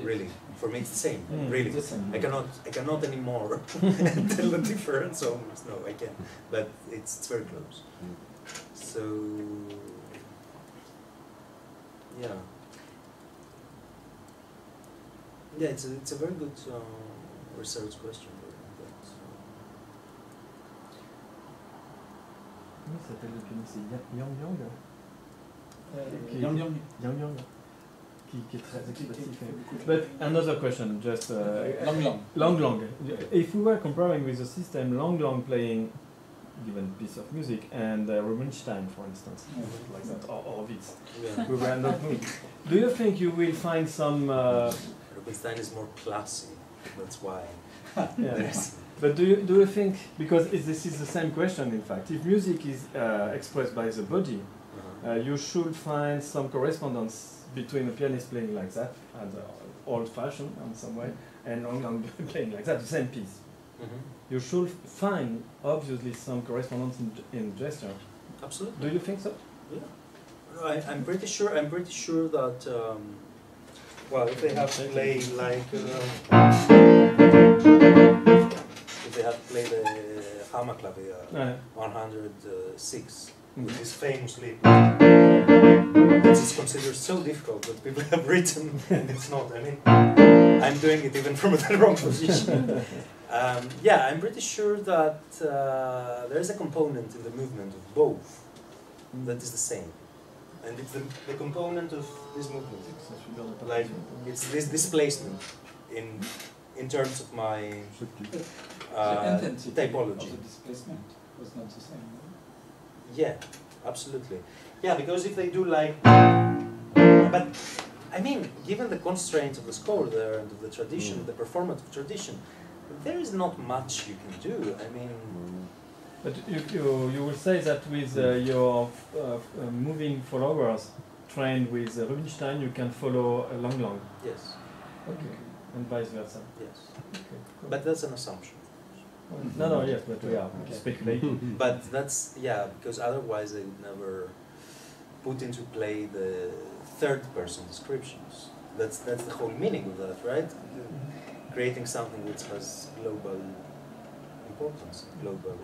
Really, for me it's the same. Really, I cannot anymore tell the difference almost. No, I can't. But it's very close. So yeah, it's a very good research question. Comment s'appelle le pianiste? C'est Yang Yang. Qui est très expressif. But another question, just Long. If we were comparing with the system Long playing given piece of music and Rubinstein, for instance, like that, or Witz, we were not moving. Do you think you will find some? Rubinstein is more classy. That's why. Yeah. But do you think, because this is the same question in fact, if music is expressed by the body, you should find some correspondence between a pianist playing like that, and old-fashioned in some way, and Long playing like that, the same piece. You should find obviously some correspondence in gesture. Absolutely. Do you think so? Yeah. I'm pretty sure. I'm pretty sure that. Well, if they have to play like. If they have to play the Hammerklavier 106, which is famously. This is considered so difficult that people have written, and it's not. I mean, I'm doing it even from the wrong position. Yeah, I'm pretty sure that there is a component in the movement of both that is the same. And it's the component of this movement. Like, it's this displacement in terms of my the intensity typology. of the displacement was not the same. Yeah, absolutely. Yeah, because if they do like... But, I mean, given the constraints of the score there and of the tradition, the performative tradition, there is not much you can do. I mean... But you will say that with your moving followers trained with Rubinstein, you can follow a Lang. Yes. Okay. And vice versa. Yes. Okay, cool. But that's an assumption. No, yes, but we are speculating. But that's, yeah, because otherwise they would never put into play the third-person descriptions. That's the whole meaning of that, right? Creating something which has global importance, global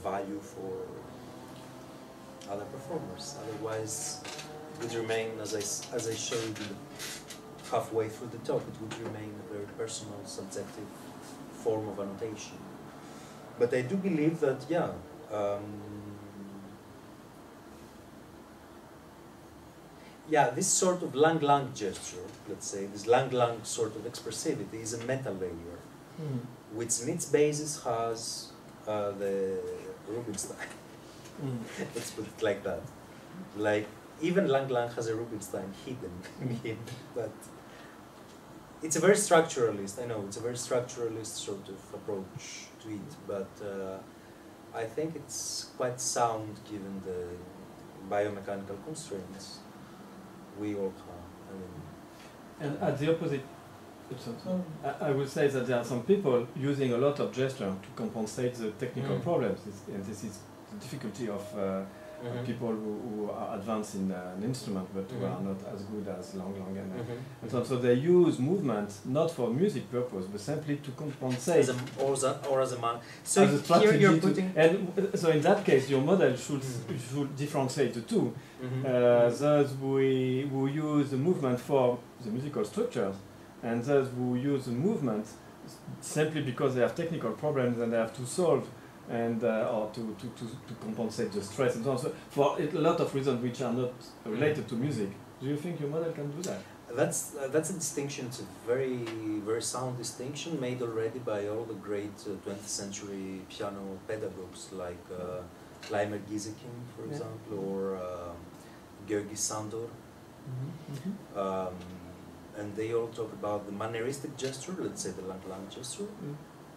value for other performers. Otherwise, it would remain, as I showed you halfway through the talk, it would remain a very personal, subjective form of annotation. But I do believe that, yeah, yeah, this sort of Lang gesture, let's say, this Lang sort of expressivity is a meta layer, which in its basis has the Rubinstein. Let's put it like that. Like, even Lang has a Rubinstein hidden in him, but it's a very structuralist, I know, it's a very structuralist sort of approach to it, but I think it's quite sound given the biomechanical constraints we all have. I mean, and at the opposite, I will say that there are some people using a lot of gesture to compensate the technical problems, and this is the difficulty of people who are advanced in an instrument but who are not as good as Lang and so they use movement not for music purpose but simply to compensate or as a man. So as a here you're putting and so in that case your model should differentiate the two. Those who use the movement for the musical structures and those who use the movement simply because they have technical problems and they have to solve and or to compensate the stress and so on. So for a lot of reasons which are not related to music. Do you think your model can do that? That's a distinction. It's a very sound distinction made already by all the great 20th century piano pedagogues like Leimer Gieseking, for example, or Georgi Sandor. And they all talk about the manneristic gesture, let's say the Lang gesture,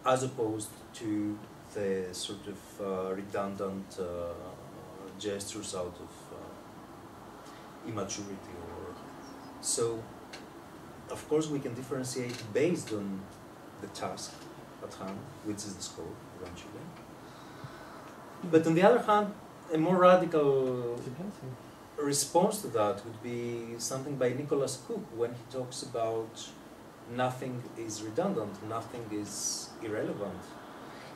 as opposed to the sort of redundant gestures out of immaturity. So, of course, we can differentiate based on the task at hand, which is the score, eventually. But on the other hand, a more radical response to that would be something by Nicholas Cook when he talks about nothing is redundant, nothing is irrelevant.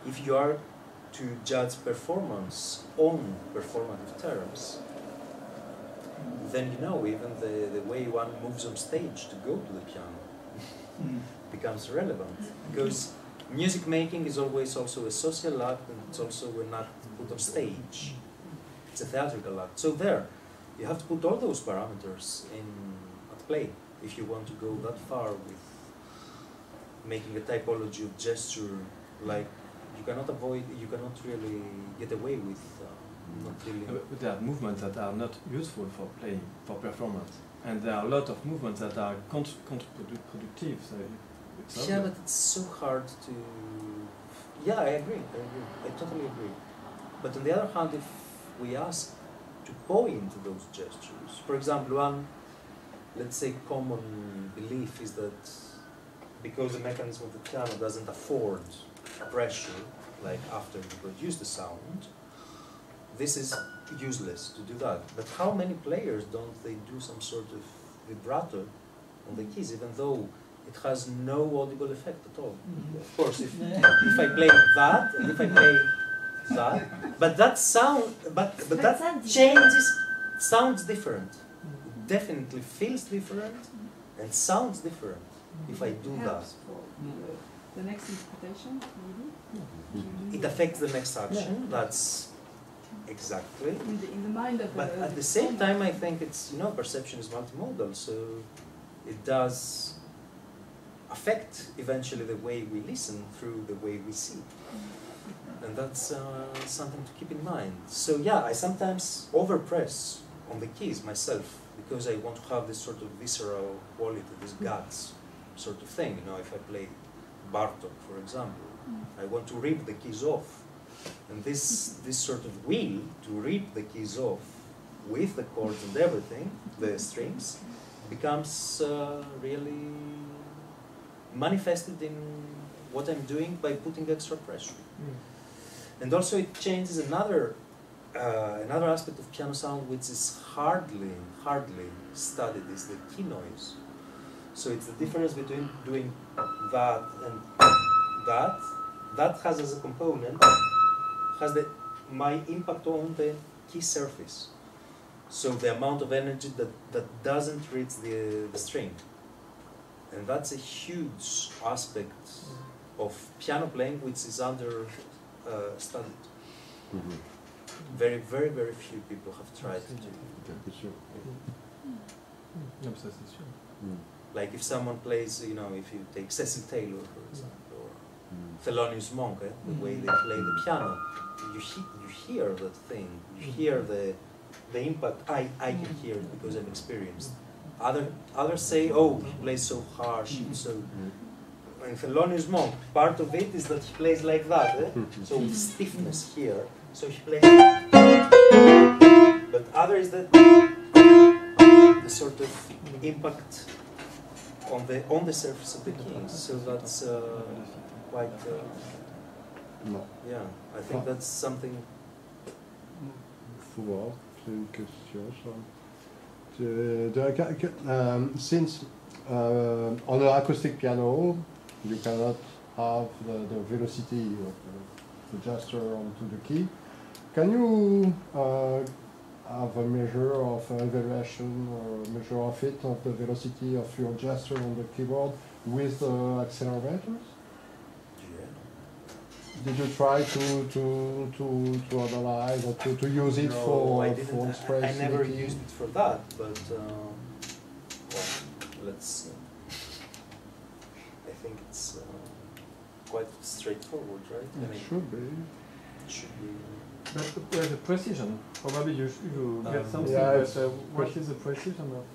If you are to judge performance on performative terms, then you know even the way one moves on stage to go to the piano becomes relevant. Because music making is always also a social act and it's also an act put on stage. It's a theatrical act. So there, you have to put all those parameters at play if you want to go that far with making a typology of gesture. Like, you cannot really get away with not really. But there are movements that are not useful for playing, for performance. And there are a lot of movements that are counterproductive. So it's Yeah, but it's so hard to... Yeah, I agree. I totally agree. But on the other hand, if we ask to point those gestures, for example, one, let's say, common belief is that because the mechanism of the piano doesn't afford pressure, like after you produce the sound, this is useless to do that. But how many players don't they do some sort of vibrato on the keys, even though it has no audible effect at all? Of course, if I play that and if I play that, but that sound, but that changes, sounds different. It definitely feels different and sounds different if I do that. For the next interpretation, maybe. It affects the next action. That's exactly. In the mind of the. But at the same time, I think it's, you know, perception is multimodal, so it does affect eventually the way we listen through the way we see. And that's something to keep in mind. So yeah, I sometimes overpress on the keys myself because I want to have this sort of visceral quality, this guts sort of thing. You know, if I play Bartok, for example, I want to rip the keys off. And this sort of will to rip the keys off with the chords and everything, the strings, becomes really manifested in what I'm doing by putting extra pressure. And also it changes another aspect of piano sound which is hardly studied, is the key noise. So it's the difference between doing that and that. That has as a component, has my impact on the key surface. So the amount of energy that doesn't reach the string. And that's a huge aspect of piano playing which is under studied. Very, very, very few people have tried to do it. Like if someone plays, you know, if you take Cecil Taylor, for example, or Thelonious Monk, the way they play the piano, you hear that thing, you hear the impact. I can hear it because I'm experienced. Others say, oh, he plays so harsh and so. And Thelonious Monk, part of it is that he plays like that, so with stiffness here. So he plays. But other is that the sort of impact on the surface of the keys. So that's quite. Yeah, I think that's something. Faut voir, c'est une question ça. Since on an acoustic piano, you cannot have the velocity of the gesture onto the key. Can you have a measure of evaluation or a measure of it, of the velocity of your gesture on the keyboard with the accelerometers? Did you try to analyze or to use it for expressing? I never used it for that, but well, let's see. I think it's quite straightforward, right? It should be. It should be. But the precision, probably you get something, yeah, but what is the precision of?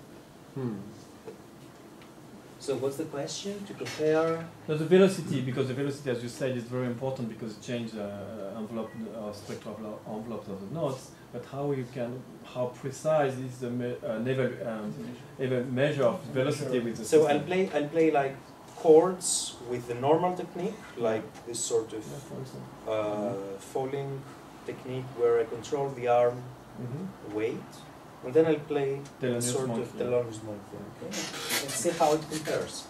So what's the question? To compare? No, the velocity, because the velocity, as you said, is very important because it changes the envelope or spectral envelopes of the notes. But how precise is the measure of velocity with the So system? I'll play like chords with the normal technique, like this sort of falling technique where I control the arm weight. And then I'll play sort of Thelonious Monk thing, okay? And see how it compares.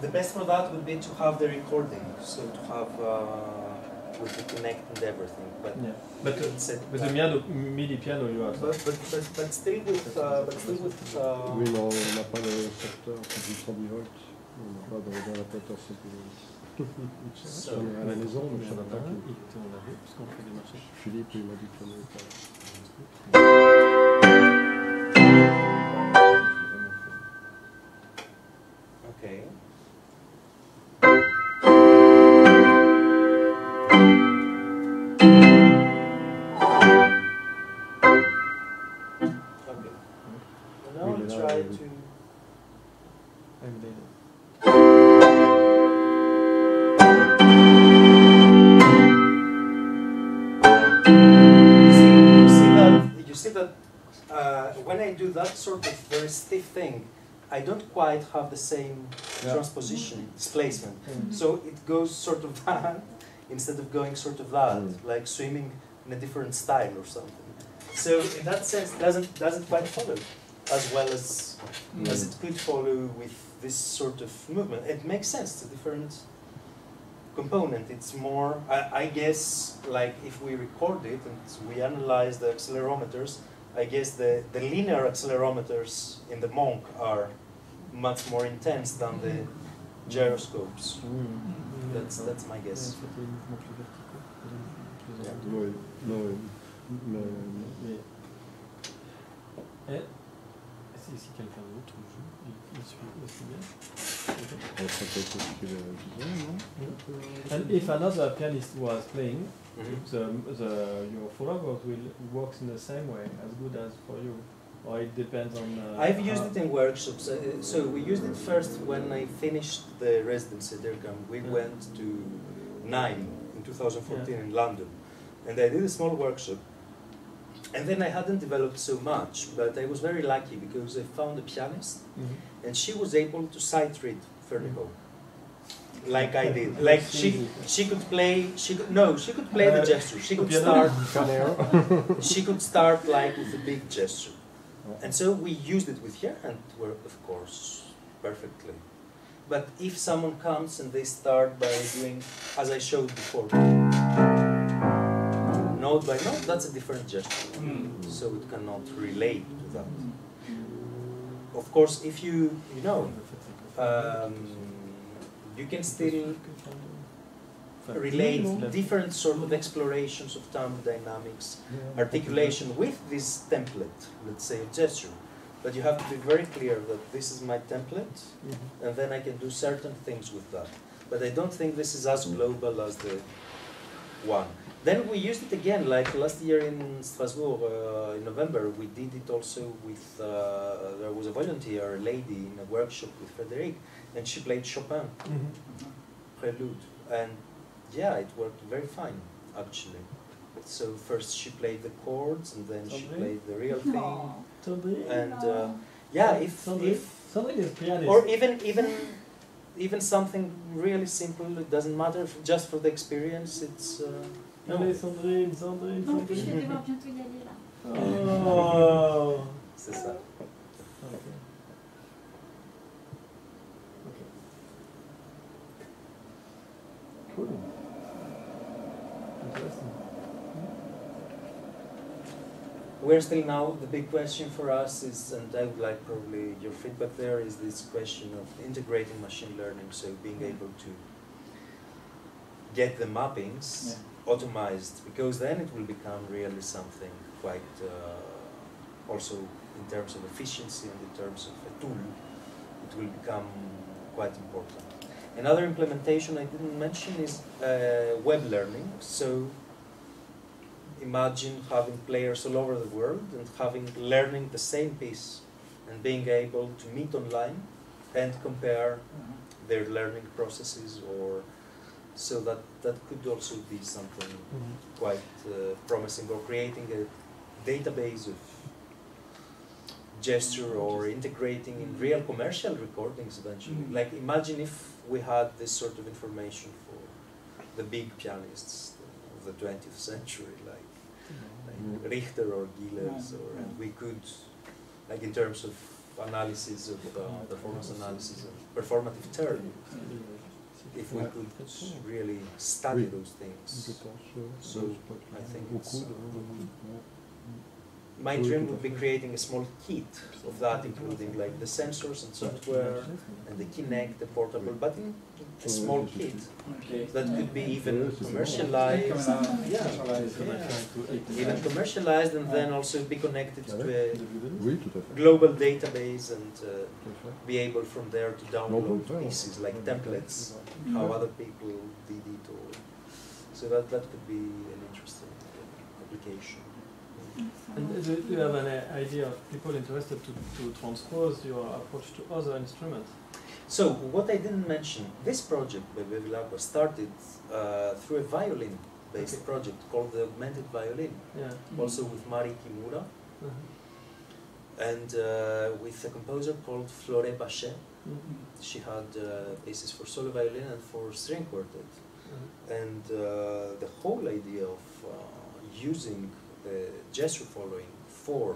The best for that would be to have the recording, so to have with the connect and everything. But but the MIDI piano you have. But still with Oui, mais on n'a pas le secteur du 110 volts. On n'a pas d'adaptateur 110 volts. J'en ai à la maison, mais je ne sais pas qui. Philippe, il m'a dit qu'il n'y en avait pas. Okay. stiff thing, I don't quite have the same transposition, displacement. So it goes sort of that instead of going sort of that, like swimming in a different style or something. So in that sense, doesn't quite follow as well as it could follow with this sort of movement. It makes sense. It's a different component. It's more, I guess, like if we record it and we analyze the accelerometers, I guess the linear accelerometers in the Monk are much more intense than the gyroscopes. That's my guess. Si quelqu'un d'autre joue, il suit bien. And if another pianist was playing, your photographs will work in the same way, as good as for you, or it depends on. I've used it in workshops. So we used it first when I finished the residency at IRCAM. We went to 9 in 2014 in London, and I did a small workshop. And then I hadn't developed so much, but I was very lucky because I found a pianist, and she was able to sight read vertical, like I did. Like she could play. She could play the gesture. She could start. She could start like with a big gesture, and so we used it with her, and it worked, of course, perfectly. But if someone comes and they start by doing, as I showed before, note by note, that's a different gesture, so it cannot relate to that. Of course, if you can still relate different sort of explorations of timbre dynamics, articulation with this template, let's say, of gesture. But you have to be very clear that this is my template, and then I can do certain things with that. But I don't think this is as global as the one. Then we used it again, like last year in Strasbourg, in November, we did it also with, there was a volunteer, a lady, in a workshop with Frédéric, and she played Chopin, Prelude. And yeah, it worked very fine, actually. So first she played the chords, and then she played the real thing. And yeah, if or even something really simple, it doesn't matter, just for the experience, it's... Allez, Sandrine. Non, puis je vais devoir bientôt y aller là. Oh. C'est ça. Okay. Cool. Interesting. We're still now, the big question for us is, and I would like probably your feedback there, is this question of integrating machine learning, so being able to get the mappings automized, because then it will become really something quite, also in terms of efficiency and in terms of a tool, it will become quite important. Another implementation I didn't mention is web learning. So imagine having players all over the world and learning the same piece and being able to meet online and compare their learning processes, or so that could also be something quite promising, or creating a database of gesture or integrating in real commercial recordings eventually. Like imagine if we had this sort of information for the big pianists of the 20th century, like Richter or Gillers, and we could, like in terms of analysis of performance analysis of performative turn, if we could really study those things. So I think it's, my dream would be creating a small kit of that, including like the sensors and software and the Kinect, the portable, but in a small kit that could be even commercialized. Even commercialized, and then also be connected to a global database and be able from there to download pieces like templates, how other people did it, or so that could be an interesting application. And do you have an idea of people interested to transpose your approach to other instruments? So, what I didn't mention, this project by Bevilacqua started through a violin-based project called the Augmented Violin, also with Mari Kimura. And with a composer called Flore Bachet. She had pieces for solo violin and for string quartet. And the whole idea of using the gesture following for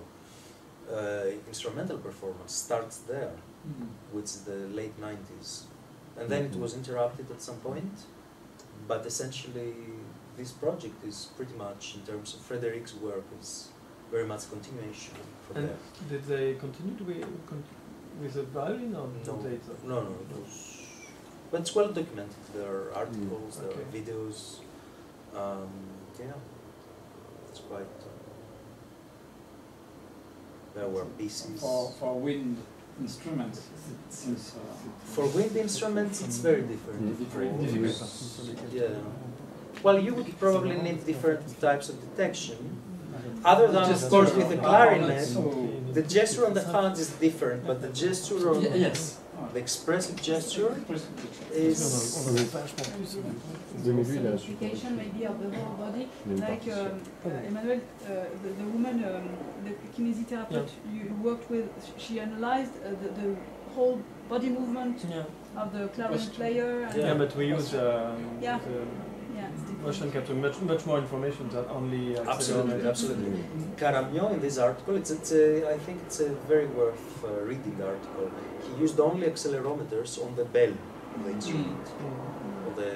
instrumental performance starts there, which is the late 90s. And then it was interrupted at some point, but essentially this project is pretty much, in terms of Frédéric's work, is very much continuation from and there. did they continue to be with the violin or No, did they? no, it was, but it's well documented. There are articles, there are videos. Yeah, it's quite. There were pieces. For wind instruments, it seems. For wind instruments, it's very different. Yeah. Well, you would probably need different types of detection. Other than, of course, with the clarinet, the gesture on the hands is different, but the gesture on the expressive gesture is. Application maybe of the whole body, like Emmanuel, the woman, the kinesiotherapist you worked with, she analyzed the whole body movement of the clarinet player. And But we use it's motion capture much more information than only Absolutely, absolutely. Caramion in this article, I think it's a very worth reading article. He used only accelerometers on the bell of the instrument, on the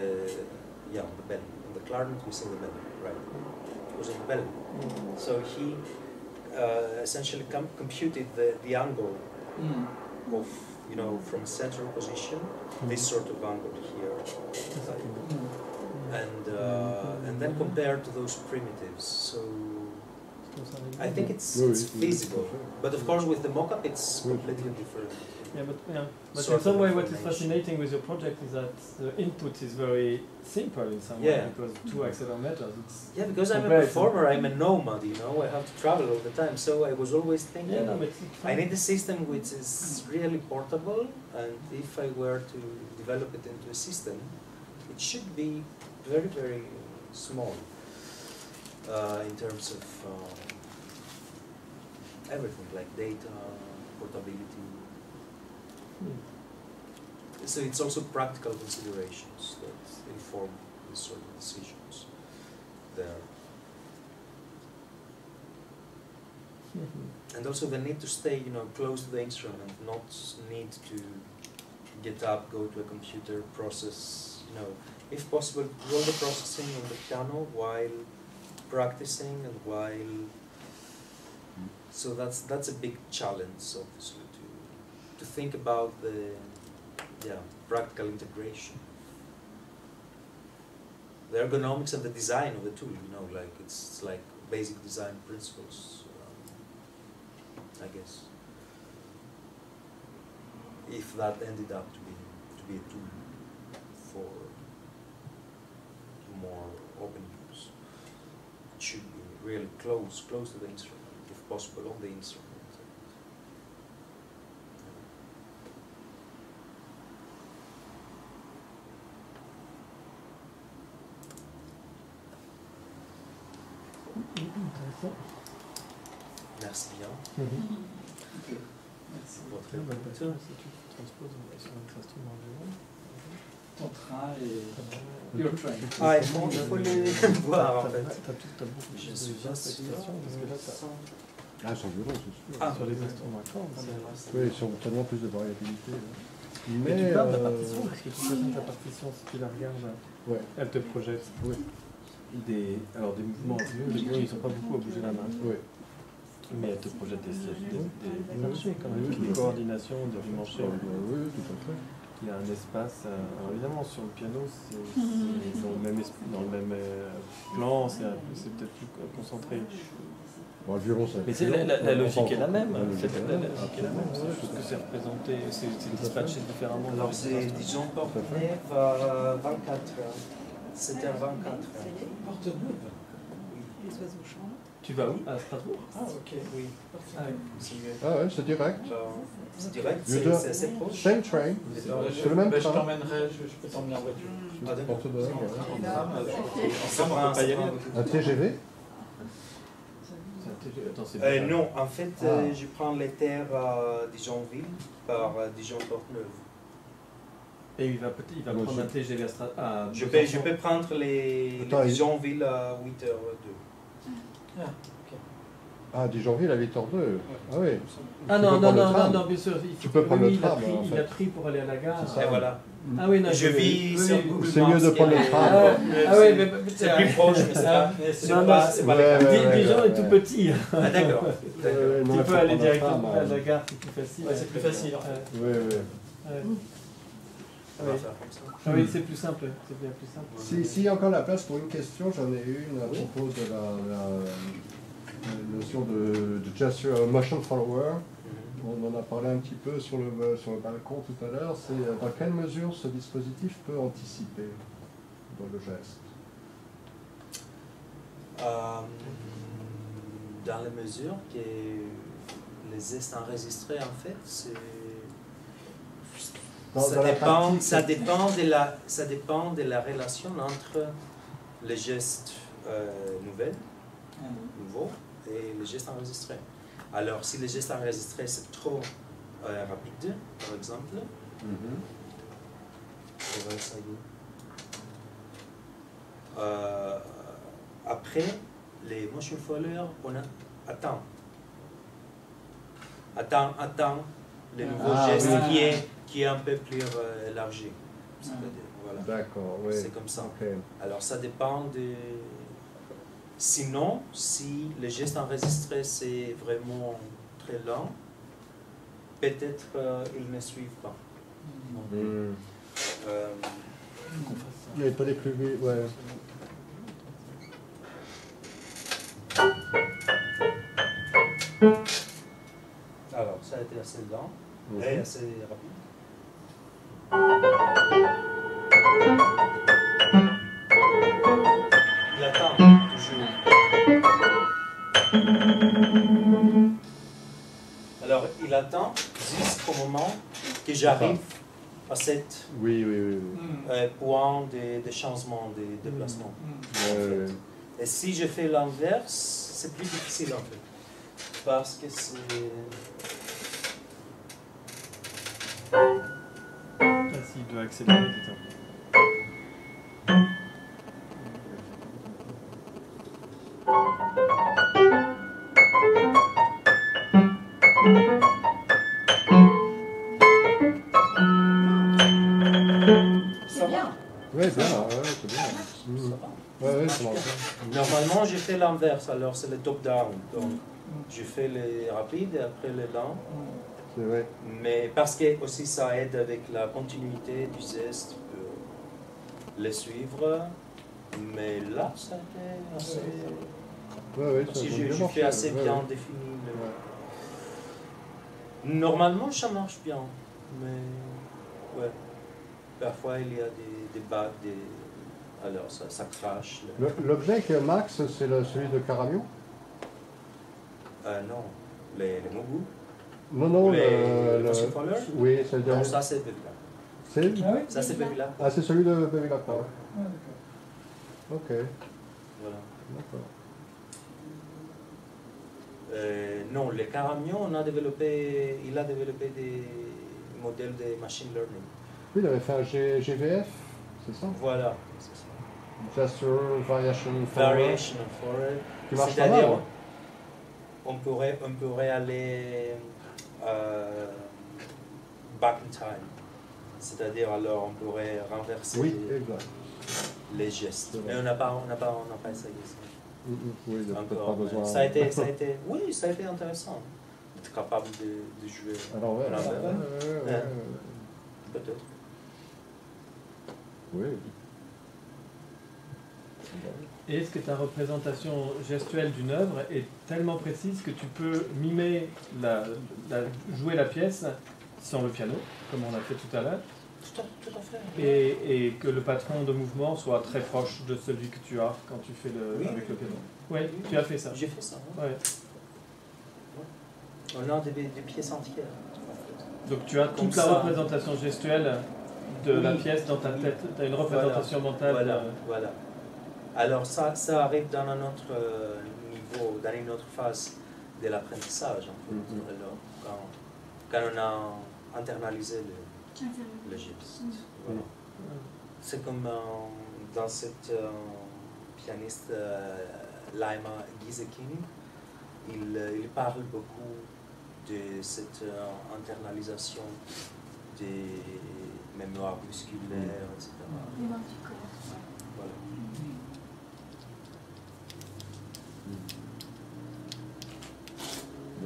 bell. On the clarinet we say the bell, right? It was on the bell. So he essentially computed the angle of, from central position, this sort of angle here. And then compared to those primitives. So I think it's feasible. But of course with the mock-up it's completely different. But in some way what is fascinating with your project is that the input is very simple in some way, because two accelerometers, it's because I'm a performer, I'm a nomad, I have to travel all the time, so I was always thinking, I need a system which is really portable, and if I were to develop it into a system, it should be very, very small in terms of everything, like data, portability. So it's also practical considerations that inform these sort of decisions there. And also the need to stay, close to the instrument, not need to get up, go to a computer, process, if possible, do all the processing on the piano while practicing and while. So that's a big challenge, obviously, to think about the practical integration, the ergonomics and the design of the tool. Like it's like basic design principles, I guess. If that ended up to be a tool for more open use, it should be really close to the instrument, if possible, on the instrument. Merci bien. Votre écoute. Ton train et your train. Il faut les voir en fait. Je suis pas sûr. Ah, sur le violon, c'est sûr. Sur les instruments à cordes. Oui, ils ont tellement plus de variabilité. Mais tu parles de la partition, parce que tu présentes la partition, si tu la regardes, elle te projette des mouvements. Les violons, ils sont pas beaucoup à bouger la main. Mais elle te projette des marchés quand même, des coordinations, des remarchés. Oui, tout à fait. Il y a un espace, alors évidemment sur le piano c'est dans le même plan, c'est peut-être plus concentré. Bon, le violon, ça. Mais la logique est la même. La logique est la même. C'est juste que c'est représenté, c'est dispatché différemment. Alors c'est, disons, Porte-Neuve à 24 heures. C'était à 24 heures. Porte-Neuve. Les oiseaux chantent. Tu vas où? À Strasbourg? Ah, ok, oui. Ah ouais, c'est direct. C'est direct, c'est assez proche. Same train. C'est le même train. Je t'emmènerai, je peux t'emmener en voiture. Porte-Neuve. Un TGV. Non, en fait, je prends les terres Dijon-Ville par Dijon-Porte-Neuve. Et il va prendre un TGV à je peux prendre les Dijon-Ville à 8h02. Ah, Dijon-Ville à 8h02. Ah oui. Ah non, bien sûr. Tu peux prendre le tram. Il a pris pour aller à la gare. Et voilà. Ah oui, non, je vis sur Google c'est mieux de prendre le tram. C'est plus proche, mais c'est pas Dijon est tout petit. Ah d'accord. Tu peux aller directement à la gare, c'est plus facile. C'est plus facile. Oui. Ah oui, c'est plus simple. C'est bien plus simple. S'il y a encore la place pour une question, j'en ai une à propos de la notion de gesture motion follower. On en a parlé un petit peu sur le balcon tout à l'heure. C'est dans quelle mesure ce dispositif peut anticiper dans le geste? Dans la mesure que les gestes enregistrés, en fait, c'est... Ça dépend de la relation entre les gestes nouveaux et les gestes enregistrés. Alors, si les gestes enregistrés c'est trop rapide, par exemple, on va essayer. Après, les motion followers, on attend le nouveau geste qui est un peu plus élargi. Voilà. D'accord, oui. C'est comme ça. Okay. Alors ça dépend de... Sinon, si le geste enregistré c'est vraiment très lent, peut-être ils ne suivent pas. Il n'y avait pas des plus vite, ouais. Alors, ça a été assez lent et assez rapide. Il attend toujours. Alors, il attend jusqu'au moment que j'arrive à cet point de changement de déplacement. Et si je fais l'inverse, c'est plus difficile en fait. Parce que c'est... S'il doit accélérer, c'est bien. Oui, bien, c'est bien. C'est bon. Normalement, je fais l'inverse, alors c'est le top-down. Donc, je fais les rapides et après les lents. C'est vrai. Mais parce que aussi ça aide avec la continuité du geste, les suivre. Mais là, ça a été assez... si je fais assez bien défini. Normalement, ça marche bien. Mais parfois, il y a des bugs, alors ça crache. L'objet qui est max, c'est celui de Caramio? Non, les Mogu. Non, les motion followers. Oui, c'est le dernier. Non, ça c'est Bevila. C'est ça c'est Bevila. Ah, c'est celui de Bevila, quoi. Ok. Voilà. D'accord. Non, les Caramio, il a développé des modèles de machine learning. Oui, il avait fait un GVF, c'est ça? Voilà, c'est ça. Gesture Variation Forward. Qui marche pas mal, hein? On pourrait aller back in time. C'est-à-dire, alors, on pourrait renverser les gestes. Mais on n'a pas essayé ça. Oui, il n'y a peut-être pas besoin. Ça a été intéressant d'être capable de jouer. Alors, peut-être. Oui. Et est-ce que ta représentation gestuelle d'une œuvre est tellement précise que tu peux mimer, jouer la pièce sur le piano, comme on a fait tout à l'heure, tout à fait. Et que le patron de mouvement soit très proche de celui que tu as quand tu fais avec le piano? Oui, tu as fait ça. J'ai fait ça. Ouais. On a des pièces entières. Donc tu as toute la représentation gestuelle de la pièce dans ta tête. Tu as une représentation mentale. Voilà. Alors ça arrive dans un autre nouveau, dans une autre phase de l'apprentissage. En fait. Alors, quand on a internalisé le geste. Voilà. C'est comme dans cette pianiste Laima Gieseking, il parle beaucoup de cette internalisation des mémoires musculaires, etc. Mémoire du corps. Voilà.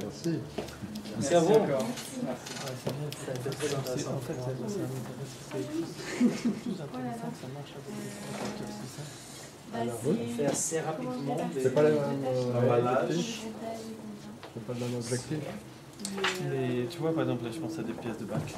Merci. Merci à vous. Encore. Ça a été très intéressant. En fait, ça m'intéresse. Plus intéressant que ça marche avec On fait assez rapidement des... C'est pas la même emballage. C'est pas le même objectif. Mais tu vois, par exemple, là, je pense à des pièces de bac.